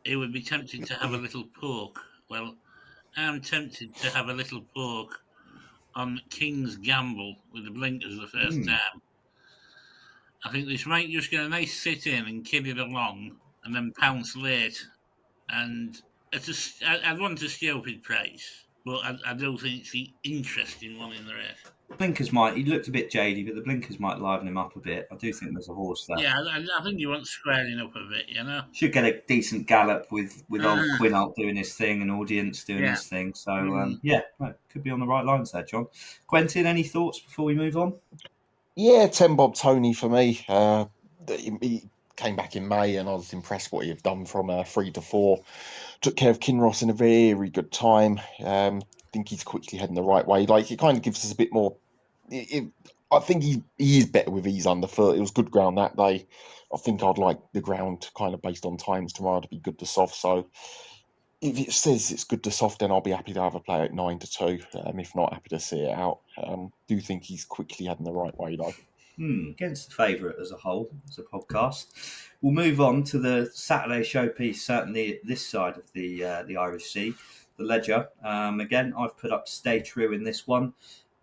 he would be tempted to have a little poke. Well, I'm tempted to have a little poke on King's Gamble with the blinkers the first time. I think this might just get a nice sit in and kid it along and then pounce late. And I'd want a stupid price, but I do think it's the interesting one in the race. Blinkers he looked a bit jadey, but the blinkers might liven him up a bit. I do think there's a horse there. Yeah, I think you want squaring up a bit, Should get a decent gallop with old Quinault doing his thing and Audience doing his thing. So, could be on the right lines there, John. Quentin, any thoughts before we move on? Yeah, 10 Bob Tony for me. He came back in May and I was impressed what he had done from 3-4. Took care of Kinross in a very good time. I think he's quickly heading the right way. Like, it kind of gives us a bit more. I think he is better with ease underfoot. It was good ground that day. I think I'd like the ground kind of based on times tomorrow to be good to soft. So if it says it's good to soft, then I'll be happy to have a play at 9-2. If not, happy to see it out. Do think he's quickly heading the right way though. Against the favourite as a whole, as a podcast. We'll move on to the Saturday showpiece, certainly this side of the Irish Sea, the Ledger. Again, I've put up Stay True in this one.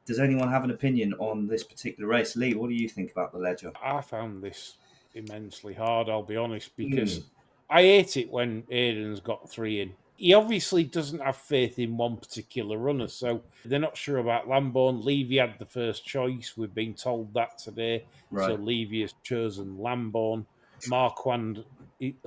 Does anyone have an opinion on this particular race? Lee, what do you think about the Ledger? I found this immensely hard, I'll be honest, because I hate it when Aidan's got 3 in. He obviously doesn't have faith in one particular runner, so they're not sure about Lambourne. Levy had the first choice. We've been told that today. Right. So Levy has chosen Lambourne. Marquand,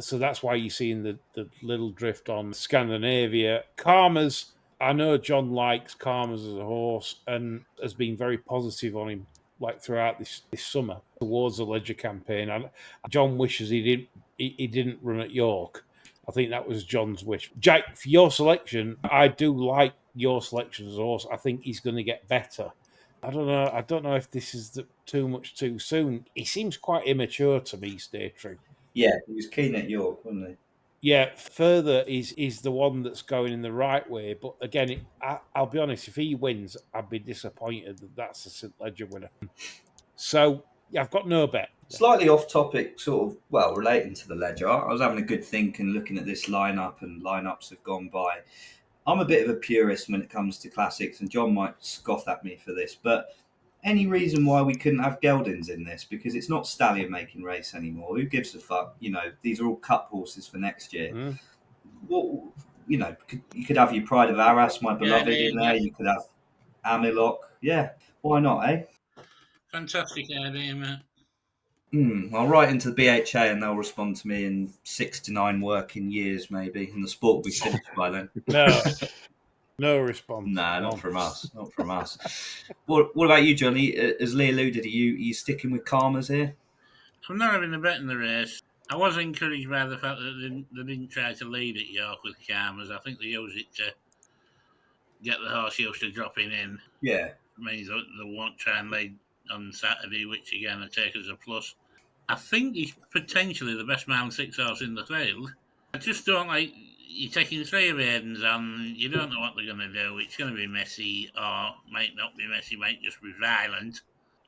so that's why you're seeing the little drift on Scandinavia. Karma's, I know John likes Karma's as a horse and has been very positive on him like throughout this summer towards the Ledger campaign. And John wishes he didn't run at York. I think that was John's wish. Jack, for your selection, I do like your selection as a horse. I think he's going to get better. I don't know if this is too much too soon. He seems quite immature to me, Stay True. Yeah, he was keen at York, wasn't he? Yeah, Further is the one that's going in the right way. But again, I'll be honest, if he wins, I'd be disappointed that that's a St. Ledger winner. So, yeah, I've got no bet. Slightly off topic, relating to the Ledger. I was having a good think and looking at this lineup, and lineups have gone by. I'm a bit of a purist when it comes to classics, and John might scoff at me for this, but any reason why we couldn't have geldings in this? Because it's not Stallion making race anymore. Who gives a fuck? These are all cup horses for next year. What you could have your Pride of Arras, my beloved, in there. You could have Amilock. Yeah, why not, eh? Fantastic idea, mate. I'll write into the BHA and they'll respond to me in 6 to 9 working years, maybe, and the sport will be finished by then. No. No response. Nah, not from us. Not from us. What about you, Johnny? As Lee alluded, are you sticking with Karmas here? I'm not having a bet in the race. I was encouraged by the fact that they didn't try to lead at York with Karmas. I think they used it to get the horse used to dropping in. Yeah. It means they won't try and lead on Saturday, which again I take as a plus. I think he's potentially the best mile 6 horse in the field. I just don't like you're taking 3 of Aiden's on. You don't know what they're going to do. It's going to be messy, or might not be messy, might just be violent.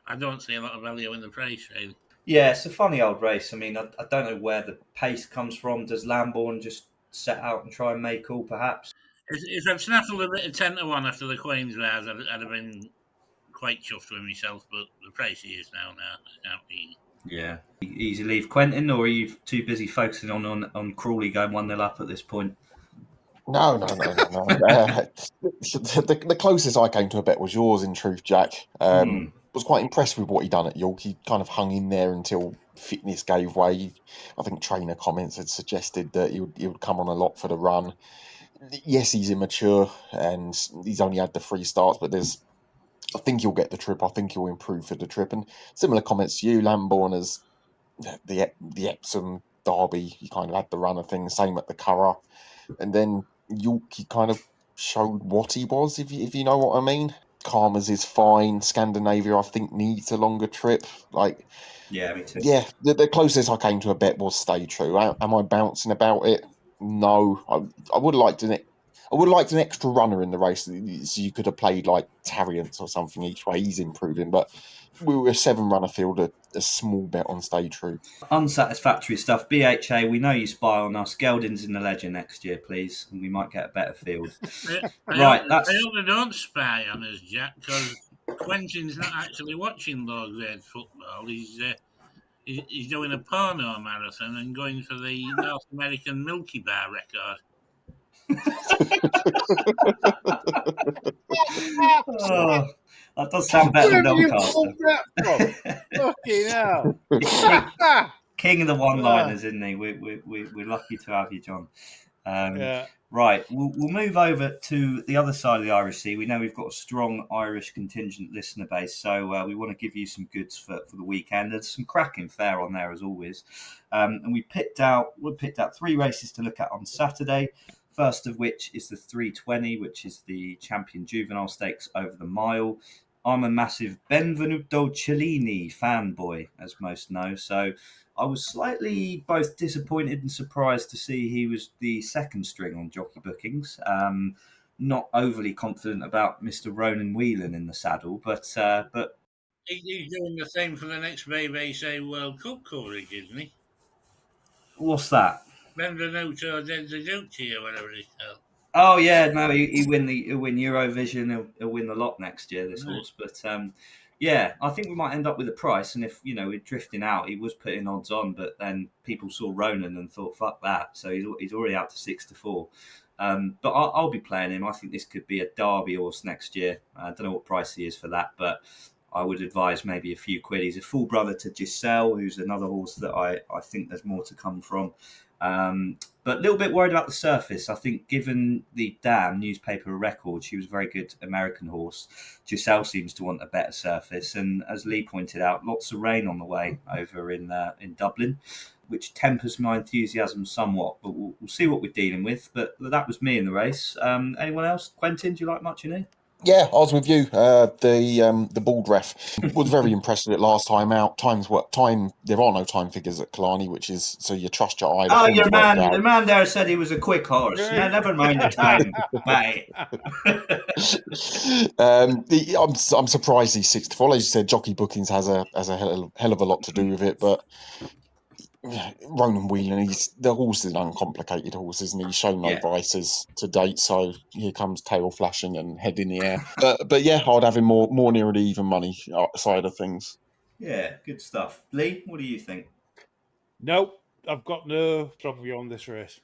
I don't see a lot of value in the price, really. Yeah, it's a funny old race. I mean, I don't know where the pace comes from. Does Lambourne just set out and try and make all, perhaps? If I'd snaffled a bit of 10-1 after the Queen's Rise, I'd have been quite chuffed with myself, but the price he is now, I can't be. Yeah. Easy leave, Quentin, or are you too busy focusing on Crawley going 1-0 up at this point? No. The closest I came to a bet was yours, in truth, Jack. Was quite impressed with what he done at York. He kind of hung in there until fitness gave way. I think trainer comments had suggested that he would come on a lot for the run. Yes, he's immature and he's only had the 3 starts, but I think he'll get the trip. I think he'll improve for the trip. And similar comments to you, Lambourne, as the Epsom Derby, he kind of had the run of things. Same at the Curragh, and then York, he kind of showed what he was, if you know what I mean. Karmas is fine. Scandinavia, I think, needs a longer trip. Yeah, me too. Yeah, the closest I came to a bet was Stay True. Am I bouncing about it? No. I would have liked an extra runner in the race, so you could have played like Tarriants or something each way. He's improving, but we were a 7-runner field, a small bet on Stay True. Unsatisfactory stuff. BHA, we know you spy on us. Gelding's in the Ledger next year, please, and we might get a better field. I hope they don't spy on us, Jack, because Quentin's not actually watching low-grade football. He's doing a porno marathon and going for the North American Milky Bar record. That does sound better than Doncaster. Fucking hell. King of the one-liners, isn't he? We're lucky to have you, John. Yeah. Right, we'll move over to the other side of the Irish Sea. We know we've got a strong Irish contingent listener base, so we want to give you some goods for the weekend. There's some cracking fare on there, as always. And we picked out 3 races to look at on Saturday. First of which is the 320, which is the Champion Juvenile Stakes over the mile. I'm a massive Benvenuto Cellini fanboy, as most know, so I was slightly both disappointed and surprised to see he was the second string on jockey bookings. Not overly confident about Mr. Ronan Whelan in the saddle, but He's doing the same for the next BBC World Cup coverage, isn't he? What's that? Benvenuto Denzaducci or whatever it's called. Oh yeah, no, he'll win Eurovision. He'll win the lot next year, this horse. But yeah, I think we might end up with a price. And if we're drifting out, he was putting odds on, but then people saw Ronan and thought, "Fuck that!" So he's already out to 6-4. But I'll be playing him. I think this could be a Derby horse next year. I don't know what price he is for that, but I would advise maybe a few quid. He's a full brother to Giselle, who's another horse that I think there's more to come from. But a little bit worried about the surface. I think given the Dam newspaper record, she was a very good American horse. Giselle seems to want a better surface. And as Lee pointed out, lots of rain on the way over in Dublin, which tempers my enthusiasm somewhat. But we'll see what we're dealing with. But that was me in the race. Anyone else? Quentin, do you like much in here? Yeah, I was with you. The bald ref was very impressed with it last time out. There are no time figures at Killarney, which is so you trust your eye. The man there said he was a quick horse. No, never mind the time, mate. I'm surprised he's 6-4. As you said, jockey bookings has a hell of a lot to do with it, but Ronan Whelan, the horse is an uncomplicated horse, isn't he? He's shown no vices to date, so here comes tail flashing and head in the air. But yeah, I'd have him more near the even money side of things. Yeah, good stuff. Lee, what do you think? Nope, I've got no trophy on this race.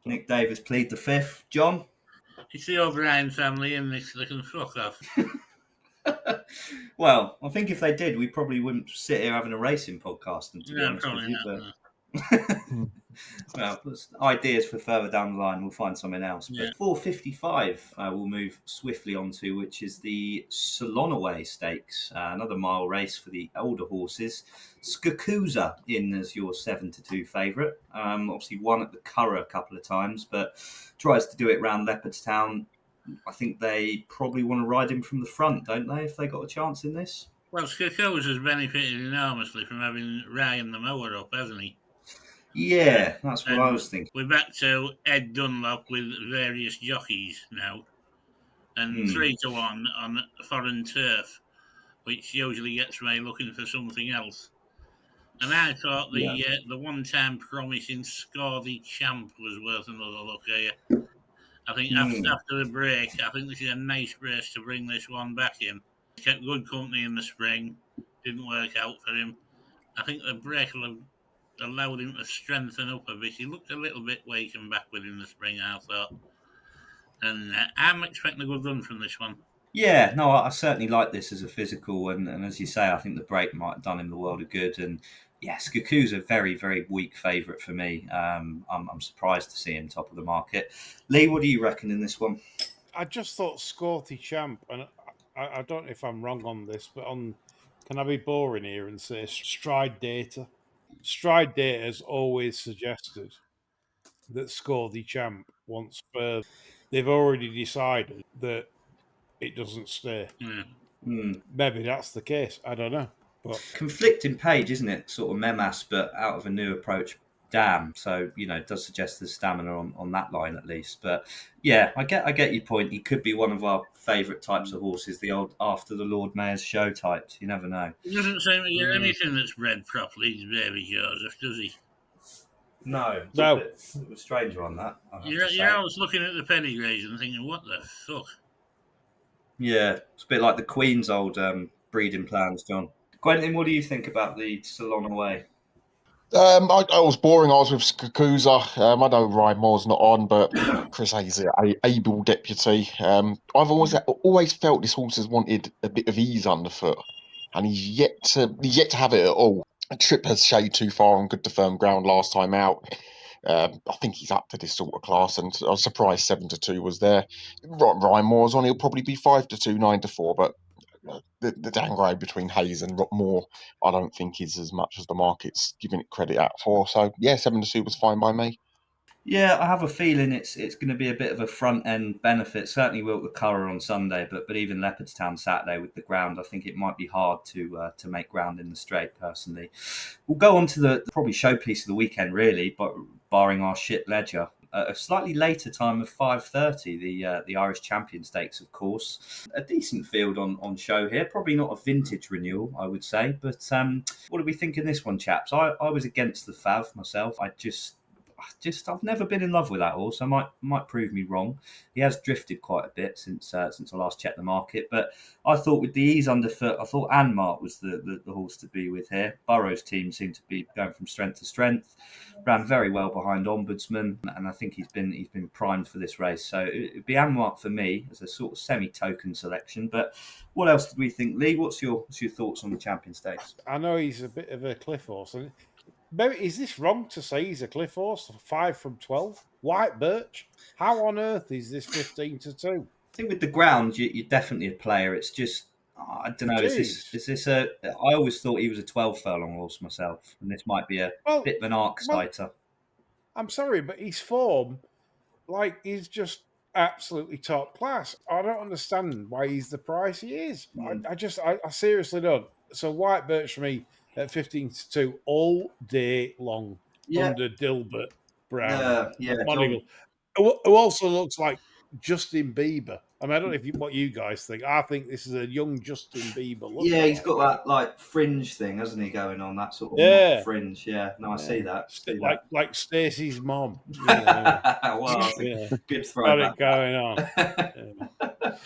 Nick Davis plead the 5th. John? It's the O'Brien family and they can fuck off. Well, I think if they did, we probably wouldn't sit here having a racing podcast. And to be honest with you, Well, ideas for further down the line. We'll find something else. Yeah. But 4:55, we'll move swiftly onto, which is the Solonaway Stakes, another mile race for the older horses. Skakuza in as your 7-2 favourite. Obviously won at the Curragh a couple of times, but tries to do it round Leopardstown. I think they probably want to ride him from the front, don't they? If they got a chance in this. Well, Skakos has benefited enormously from having Ryan the mower up, hasn't he? Yeah, that's what I was thinking. We're back to Ed Dunlop with various jockeys now, and 3-1 on foreign turf, which usually gets me looking for something else. And I thought the one-time promising Scorthy Champ was worth another look here. I think after the break, I think this is a nice race to bring this one back in. He kept good company in the spring, didn't work out for him. I think the break will have allowed him to strengthen up a bit. He looked a little bit weak and backward in the spring, I thought. And I'm expecting a good run from this one. Yeah, no, I certainly like this as a physical, and as you say, I think the break might have done him the world of good. And yeah, Skaku's a very, very weak favourite for me. I'm surprised to see him top of the market. Lee, what do you reckon in this one? I just thought Scorthy Champ, and I don't know if I'm wrong on this, but can I be boring here and say Stride Data? Stride Data has always suggested that Scorthy Champ wants further. They've already decided that it doesn't stay. Maybe that's the case. I don't know. But conflicting page, isn't it? Sort of Memas, but out of a new approach. Damn. So, it does suggest there's stamina on that line at least. But yeah, I get your point. He could be one of our favourite types of horses, the old after the Lord Mayor's show types. You never know. He doesn't seem to get anything that's bred properly, his baby Joseph, does he? No. It's a bit of a stranger on that. You're always looking at the pedigrees and thinking, what the fuck? Yeah, it's a bit like the Queen's old breeding plans, John. Quentin, what do you think about the Solonaway? I was boring. I was with Skakuza. I know Ryan Moore's not on, but Chris Hayes is an able deputy. I've always felt this horse has wanted a bit of ease underfoot, and he's yet to have it at all. Trip has shaded too far on good to firm ground last time out. I think he's up to this sort of class, and I was surprised 7-2 was there. Ryan Moore's on; he'll probably be 5-2, 9-4, but the downgrade between Hayes and Moore, I don't think is as much as the market's giving it credit out for. So yeah, 7-2 was fine by me. Yeah, I have a feeling it's going to be a bit of a front end benefit. Certainly will the Curragh on Sunday, but even Leopardstown Saturday with the ground, I think it might be hard to make ground in the straight. Personally, we'll go on to the probably showpiece of the weekend, really, but barring our shit ledger. A slightly later time of 5:30, the Irish Champion Stakes, of course. A decent field on show here. Probably not a vintage renewal, I would say. But what do we think in this one, chaps? I was against the Fav myself. I've never been in love with that horse. I might prove me wrong. He has drifted quite a bit since I last checked the market. But I thought with the ease underfoot, I thought Anmart was the horse to be with here. Burrow's team seemed to be going from strength to strength. Ran very well behind Ombudsman, and I think he's been primed for this race. So it'd be Anmart for me as a sort of semi-token selection. But what else did we think, Lee? What's your thoughts on the Champion Stakes? I know he's a bit of a cliff horse. Maybe is this wrong to say he's a cliff horse? 5 from 12, White Birch. How on earth is this 15-2? I think with the ground, you're definitely a player. It's just I don't know. Is this a? I always thought he was a 12 furlong horse myself, and this might be a bit of an arc sighter. I'm sorry, but his form, he's just absolutely top class. I don't understand why he's the price he is. I seriously don't. So White Birch for me at 15-2 all day long under Dilbert Brown. Who also looks like Justin Bieber. I mean, I don't know what you guys think. I think this is a young Justin Bieber look. Yeah, he's got that fringe thing, hasn't he, going on? That sort of fringe. Yeah, no, I see that. Like Stacey's mom. Wow, good throwback. Got it going on.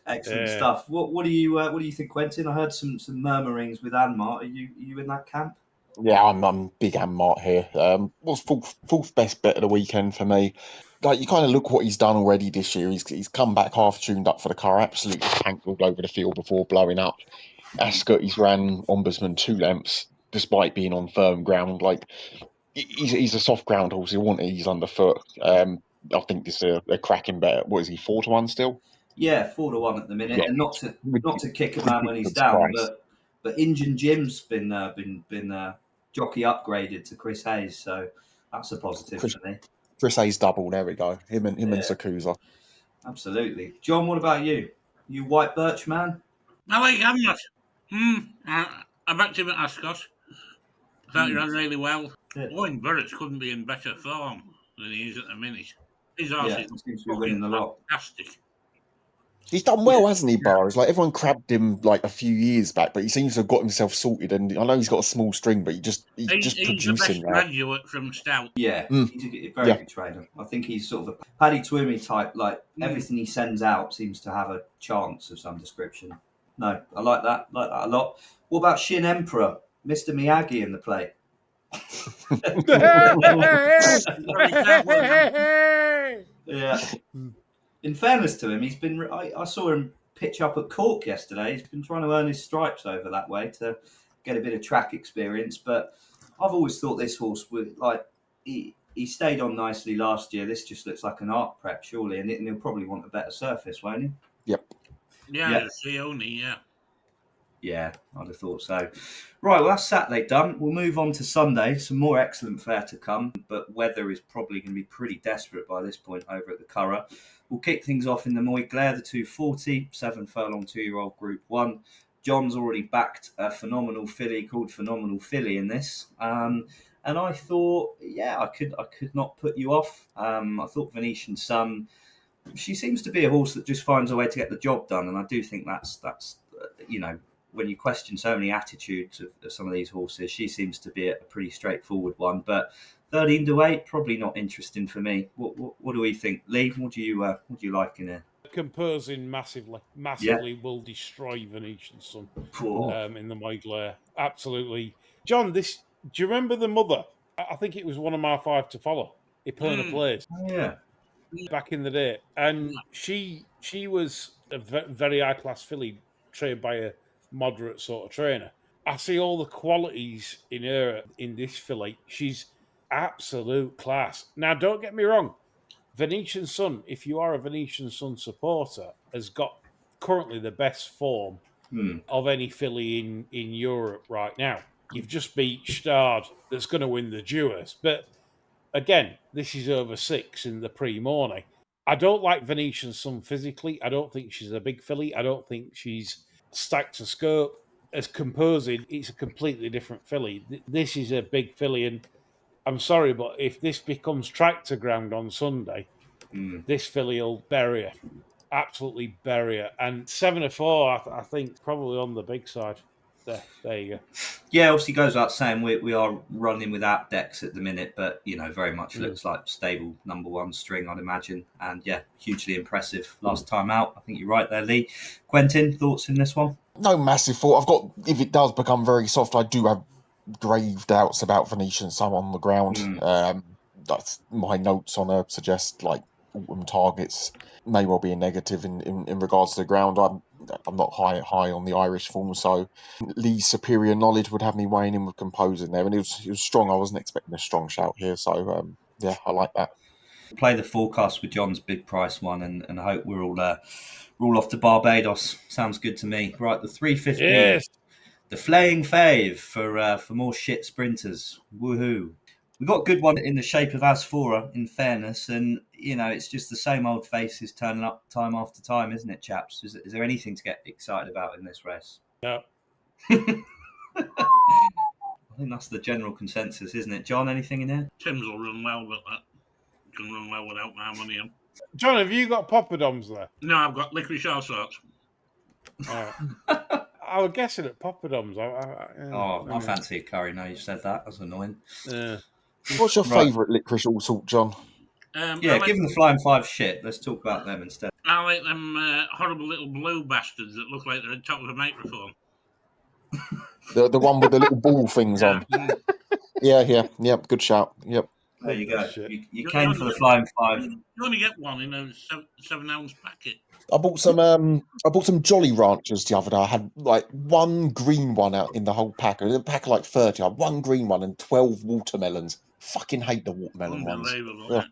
Excellent stuff. What do you think, Quentin? I heard some murmurings with Anmart. Are you in that camp? Yeah, I'm big Anmart here. Was fourth best bet of the weekend for me. You kind of look what he's done already this year. He's come back half tuned up for the car, absolutely tanked all over the field before blowing up. Ascot, he's ran Ombudsman 2 lengths despite being on firm ground. he's a soft ground horse. He won't ease underfoot. I think this is a cracking bet. What is he, 4-1 still? Yeah, 4-1 at the minute, Yeah. and not to kick a man when he's Ridiculous down, price. but Injun Jim's been jockey upgraded to Chris Hayes, so that's a positive for me. Chris Hayes double. There we go. Him and Sakusa. Absolutely, John. What about you? You white birch man? I like Hamlet. I backed him at Ascot. I thought he ran really well. Yeah. Owen Burrett couldn't be in better form than he is at the minute. His horse seems to be winning a lot. Fantastic. He's done well, hasn't he, Barrs? Like everyone crabbed him like a few years back, but he seems to have got himself sorted. And I know he's got a small string, but he's just He's producing the best now. graduate from Stout. Yeah, he's a very good trainer. I think he's sort of a Paddy Twomey type. Like everything he sends out seems to have a chance of some description. No, I like that a lot. What about Shin Emperor, Mr. Miyagi in the play? Yeah. In fairness to him, he's been. I saw him pitch up at Cork yesterday. He's been trying to earn his stripes over that way to get a bit of track experience. But I've always thought this horse would he stayed on nicely last year. This just looks like an art prep, surely, and he'll probably want a better surface, won't he? Yep. Yeah, Sione, yeah. Yeah, I'd have thought so. Right, well, that's Saturday done. We'll move on to Sunday. Some more excellent fare to come, but weather is probably going to be pretty desperate by this point over at the Curragh. We'll kick things off in the Moyglare, the 240, 7 furlong 2-year-old Group 1. John's already backed a phenomenal filly called Phenomenal Filly in this. And I thought, I could not put you off. I thought Venetian Sun, she seems to be a horse that just finds a way to get the job done. And I do think that's when you question so many attitudes of some of these horses, she seems to be a pretty straightforward one. But 13-8, probably not interesting for me. What do we think, Lee? What do you like in here? Composing massively will destroy Venetian Sun in the Moyglare. Absolutely. John, do you remember the mother? I think it was one of my 5 to follow. Epona Place. Oh, yeah. Back in the day. And she was a very high-class filly trained by a moderate sort of trainer. I see all the qualities in her in this filly. She's absolute class. Now, don't get me wrong. Venetian Sun, if you are a Venetian Sun supporter, has got currently the best form of any filly in Europe right now. You've just beat Stard, that's going to win the Dewars. But again, this is over 6 in the pre-morning. I don't like Venetian Sun physically. I don't think she's a big filly. I don't think she's stacked to scope. As composing, it's a completely different filly. This is a big filly, and I'm sorry, but if this becomes tractor ground on Sunday, this filly will bury her. Absolutely bury her. And 7-4, I think, probably on the big side. There you go. Yeah, obviously goes without saying we are running without decks at the minute, but very much looks like stable number 1 string, I'd imagine. And yeah, hugely impressive last time out. I think you're right there, Lee. Quentin, thoughts in this one? No massive thought. If it does become very soft, I do have grave doubts about Venetian Sun on the ground. That's my notes on her suggest like autumn targets may well be a negative in regards to the ground. I'm not high on the Irish form, so Lee's superior knowledge would have me weighing in with composing there, and it was strong. I wasn't expecting a strong shout here, so I like that. Play the forecast with John's big price one, and I hope we're all off to Barbados. Sounds good to me. Right, the 350. Yes. The flaying fave for more shit sprinters. Woohoo. We got a good one in the shape of Asphora, in fairness, and it's just the same old faces turning up time after time, isn't it, chaps? Is there anything to get excited about in this race? No. I think that's the general consensus, isn't it? John, anything in there? Tim's will run well, but that can run well without my money on. John, have you got poppadoms there? No, I've got licorice all sorts. I was guessing at poppadoms. I fancy a curry now you've said that. That's annoying. What's your favourite licorice all sort, John? Given the Flying Five shit, let's talk about them instead. I like them horrible little blue bastards that look like they're on top of a microphone. The one with the little ball things on. Yeah. Good shout. Yep. There you go. You came for the Flying Five. You only get one in a 7-ounce packet. I bought some Jolly Ranchers the other day. I had like one green one out in the whole pack. A pack of like 30. I had one green one and 12 watermelons. Fucking hate the watermelon ones. Unbelievable, Ugh. isn't it?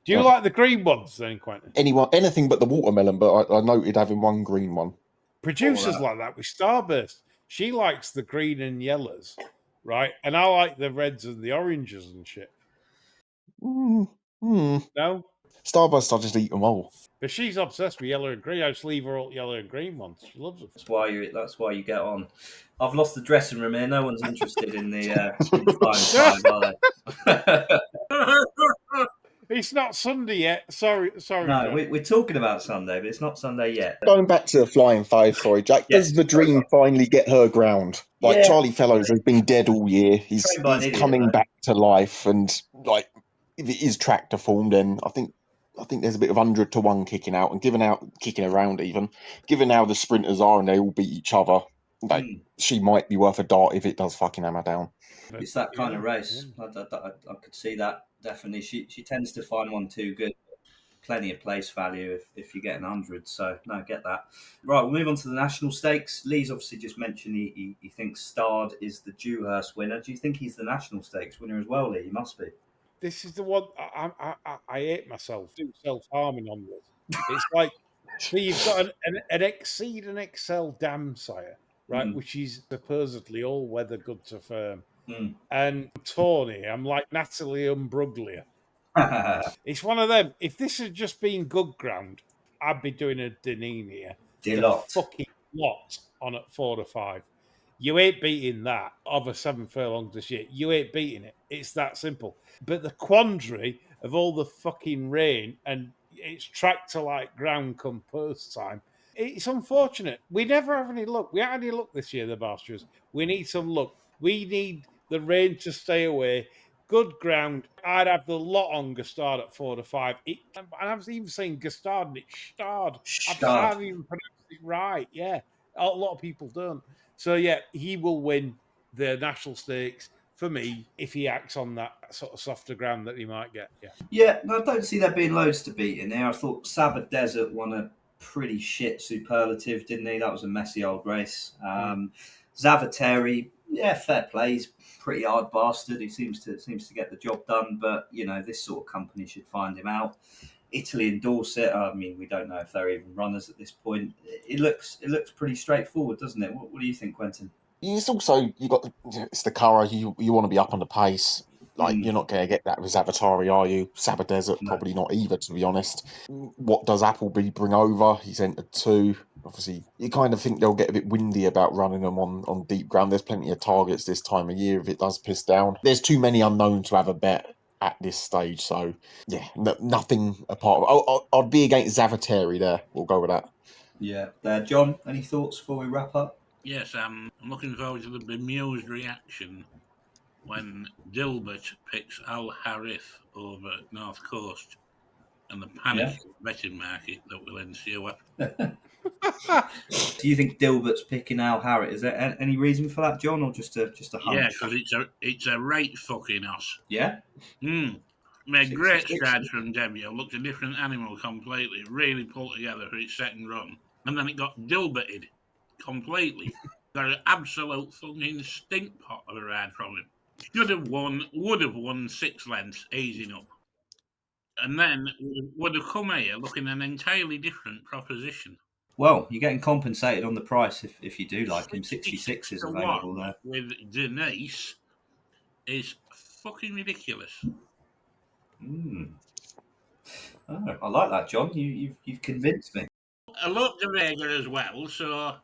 Do you like the green ones then, Quentin? Anything but the watermelon, but I noted having one green one. Producers like that with Starburst. She likes the green and yellows, right? And I like the reds and the oranges and shit. No? Starburst, I just eat them all. But she's obsessed with yellow and green. I just leave her all yellow and green ones. She loves them. That's why you get on. I've lost the dressing room here. No one's interested in the flying five, are they? It's not Sunday yet. Sorry. No, we're talking about Sunday, but it's not Sunday yet. Going back to the flying five, sorry, Jack. Yes, Does the dream finally get her ground? Like, Yeah. Charlie Fellows has been dead all year. He's Trained by an idiot, coming though. back to life, and like, if it is tractor form, then I think there's a bit of 100-1 kicking around even. Given how the sprinters are and they all beat each other, like, she might be worth a dart if it does fucking hammer down. It's that kind of race. I could see that, definitely. She tends to find one too good. Plenty of place value if you're getting 100. So, no, get that. Right, we'll move on to the national stakes. Lee's obviously just mentioned he thinks Starred is the Dewhurst winner. Do you think he's the national stakes winner as well, Lee? He must be. This is the one I hate myself. Do self-harming on this. It's like, so you've got an Exceed and Excel dam sire, right, which is supposedly all-weather good to firm. And Tony, I'm like Natalie Umbruglia. It's one of them. If this had just been good ground, I'd be doing a Danini fucking lot on at 4 to 5. You ain't beating that of a 7 furlongs this year. You ain't beating it. It's that simple. But the quandary of all the fucking rain and it's tractor-like ground come post time, it's unfortunate. We never have any luck. We haven't any luck this year, the Bastards. We need some luck. We need the rain to stay away. Good ground. I'd have the lot on Gustard at 4 to 5. And I was even saying Gustard and it's Stard. I haven't even pronounced it right. Yeah. A lot of people don't. So, yeah, he will win the national stakes for me if he acts on that sort of softer ground that he might get. Yeah, no, I don't see there being loads to beat in there. I thought Sabbath Desert won a pretty shit superlative, didn't he? That was a messy old race. Zavateri, yeah, fair play. He's a pretty hard bastard. He seems to get the job done, but, you know, this sort of company should find him out. Italy and Dorset, I mean, we don't know if they're even runners at this point. It looks pretty straightforward, doesn't it? What do you think, Quentin? It's also, it's the Curragh, you want to be up on the pace. Like, you're not going to get that with Zavatari, are you? Sabbath Desert, probably not either, to be honest. What does Appleby bring over? He's entered 2. Obviously, you kind of think they'll get a bit windy about running them on deep ground. There's plenty of targets this time of year if it does piss down. There's too many unknowns to have a bet at this stage. So, yeah, nothing apart of... I'd be against Zavatari there. We'll go with that. Yeah. John, any thoughts before we wrap up? Yes, I'm looking forward to the bemused reaction when Dilbert picks Al Harith over at North Coast and the panic betting market that will ensue. Do you think Dilbert's picking Al Harrit? Is there any reason for that, John, or just a hunch? Yeah, because it's a right fucking us. Yeah? Made great strides from Debut, looked a different animal completely, really pulled together for its second run. And then it got Dilberted completely. Got an absolute fucking stink pot of a ride from him. Would have won 6 lengths, easy enough. And then would have come here looking an entirely different proposition. Well, you're getting compensated on the price if you do like him. 66 is available there. With Denise is fucking ridiculous. Oh, I like that, John. You've convinced me. I love the Vega as well, so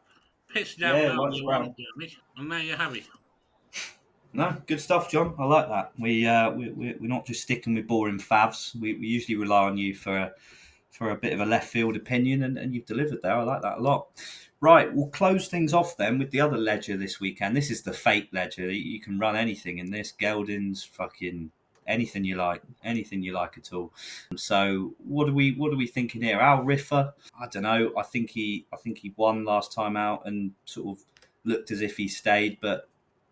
piss down all you want, and there you have it. No, good stuff, John. I like that. We're not just sticking with boring favs. We usually rely on you for a bit of a left field opinion, and you've delivered there. I like that a lot. Right, we'll close things off then with the other ledger this weekend. This is the fate ledger. You can run anything in this. Geldings, fucking anything you like at all. So what are we thinking here? Al Riffer, I don't know. I think he won last time out and sort of looked as if he stayed, but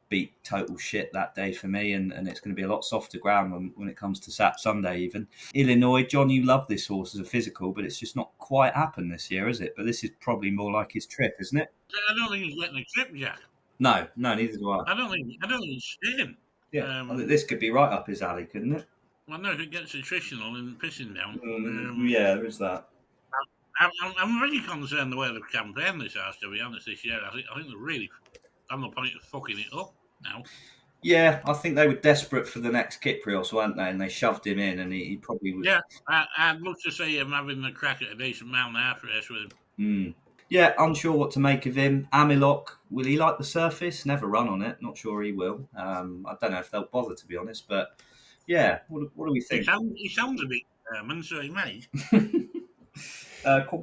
beat total shit that day for me, and it's going to be a lot softer ground when it comes to Sap Sunday even. Illinois, John, you love this horse as a physical, but it's just not quite happened this year, is it? But this is probably more like his trip, isn't it? I don't think he's getting a trip, Jack. No, neither do I. I don't think he's staying. Yeah, I think this could be right up his alley, couldn't it? Well, no, if it gets attritional and pissing down. Yeah, there is that. I'm really concerned the way they've campaigned this house, to be honest, this year. I think they're really on the point of fucking it up now. Yeah, I think they were desperate for the next Kyprios, weren't they? And they shoved him in, and he probably was. Yeah, I'd love to see him having a crack at a decent mile and a half race with him. Yeah, unsure what to make of him. Amilok, will he like the surface? Never run on it. Not sure he will. I don't know if they'll bother, to be honest. But yeah, what do we think? He sounds a bit German, so he may.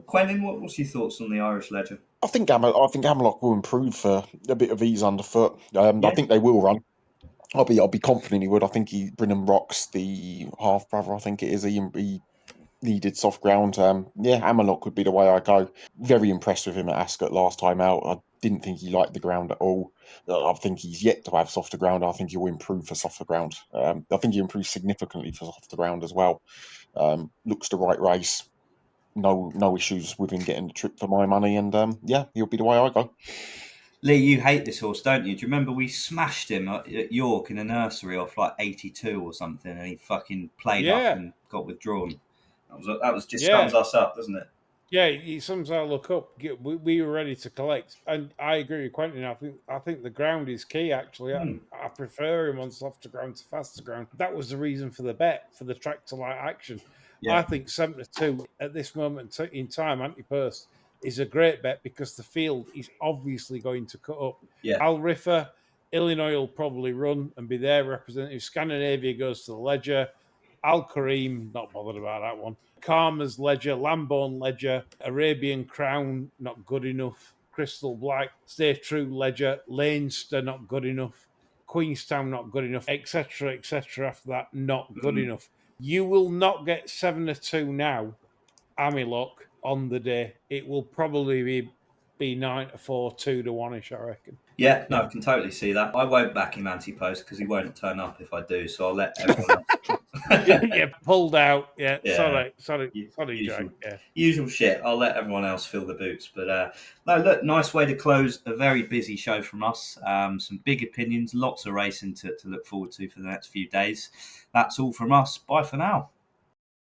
Quentin, what's your thoughts on the Irish Ledger? I think Amelot will improve for a bit of ease underfoot. I think they will run. I'll be confident he would. I think Brennan Rocks, the half brother, I think it is. He needed soft ground. Amelot could be the way I go. Very impressed with him at Ascot last time out. I didn't think he liked the ground at all. I think he's yet to have softer ground. I think he'll improve for softer ground. I think he improves significantly for softer ground as well. Looks the right race. No issues with him getting the trip for my money. And he'll be the way I go. Lee, you hate this horse, don't you? Do you remember we smashed him at York in a nursery off like 82 or something, and he fucking played up and got withdrawn? That was just sums us up, doesn't it? Yeah, he sums our look up. We were ready to collect, and I agree with Quentin. I think the ground is key. Actually, I prefer him on softer ground to faster ground. That was the reason for the bet, for the track to light action. Yeah. I think 7-2 at this moment in time, anti-purse, is a great bet because the field is obviously going to cut up. Yeah. Al Riffa, Illinois will probably run and be their representative. Scandinavia goes to the Ledger. Al Kareem, not bothered about that one. Karma's Ledger, Lamborn Ledger, Arabian Crown, not good enough. Crystal Black, Stay True Ledger, Leinster, not good enough. Queenstown, not good enough, etc., etc. After that, not good enough. You will not get 7-2 now, Amilok, on the day. It will probably be 9-4, 2-1-ish, I reckon. Yeah, no, I can totally see that. I won't back him anti-post because he won't turn up if I do, so I'll let everyone else. yeah, pulled out. Yeah. Sorry, usual, Jack. Usual shit. I'll let everyone else fill the boots. But no, look, nice way to close a very busy show from us. Some big opinions, lots of racing to look forward to for the next few days. That's all from us. Bye for now.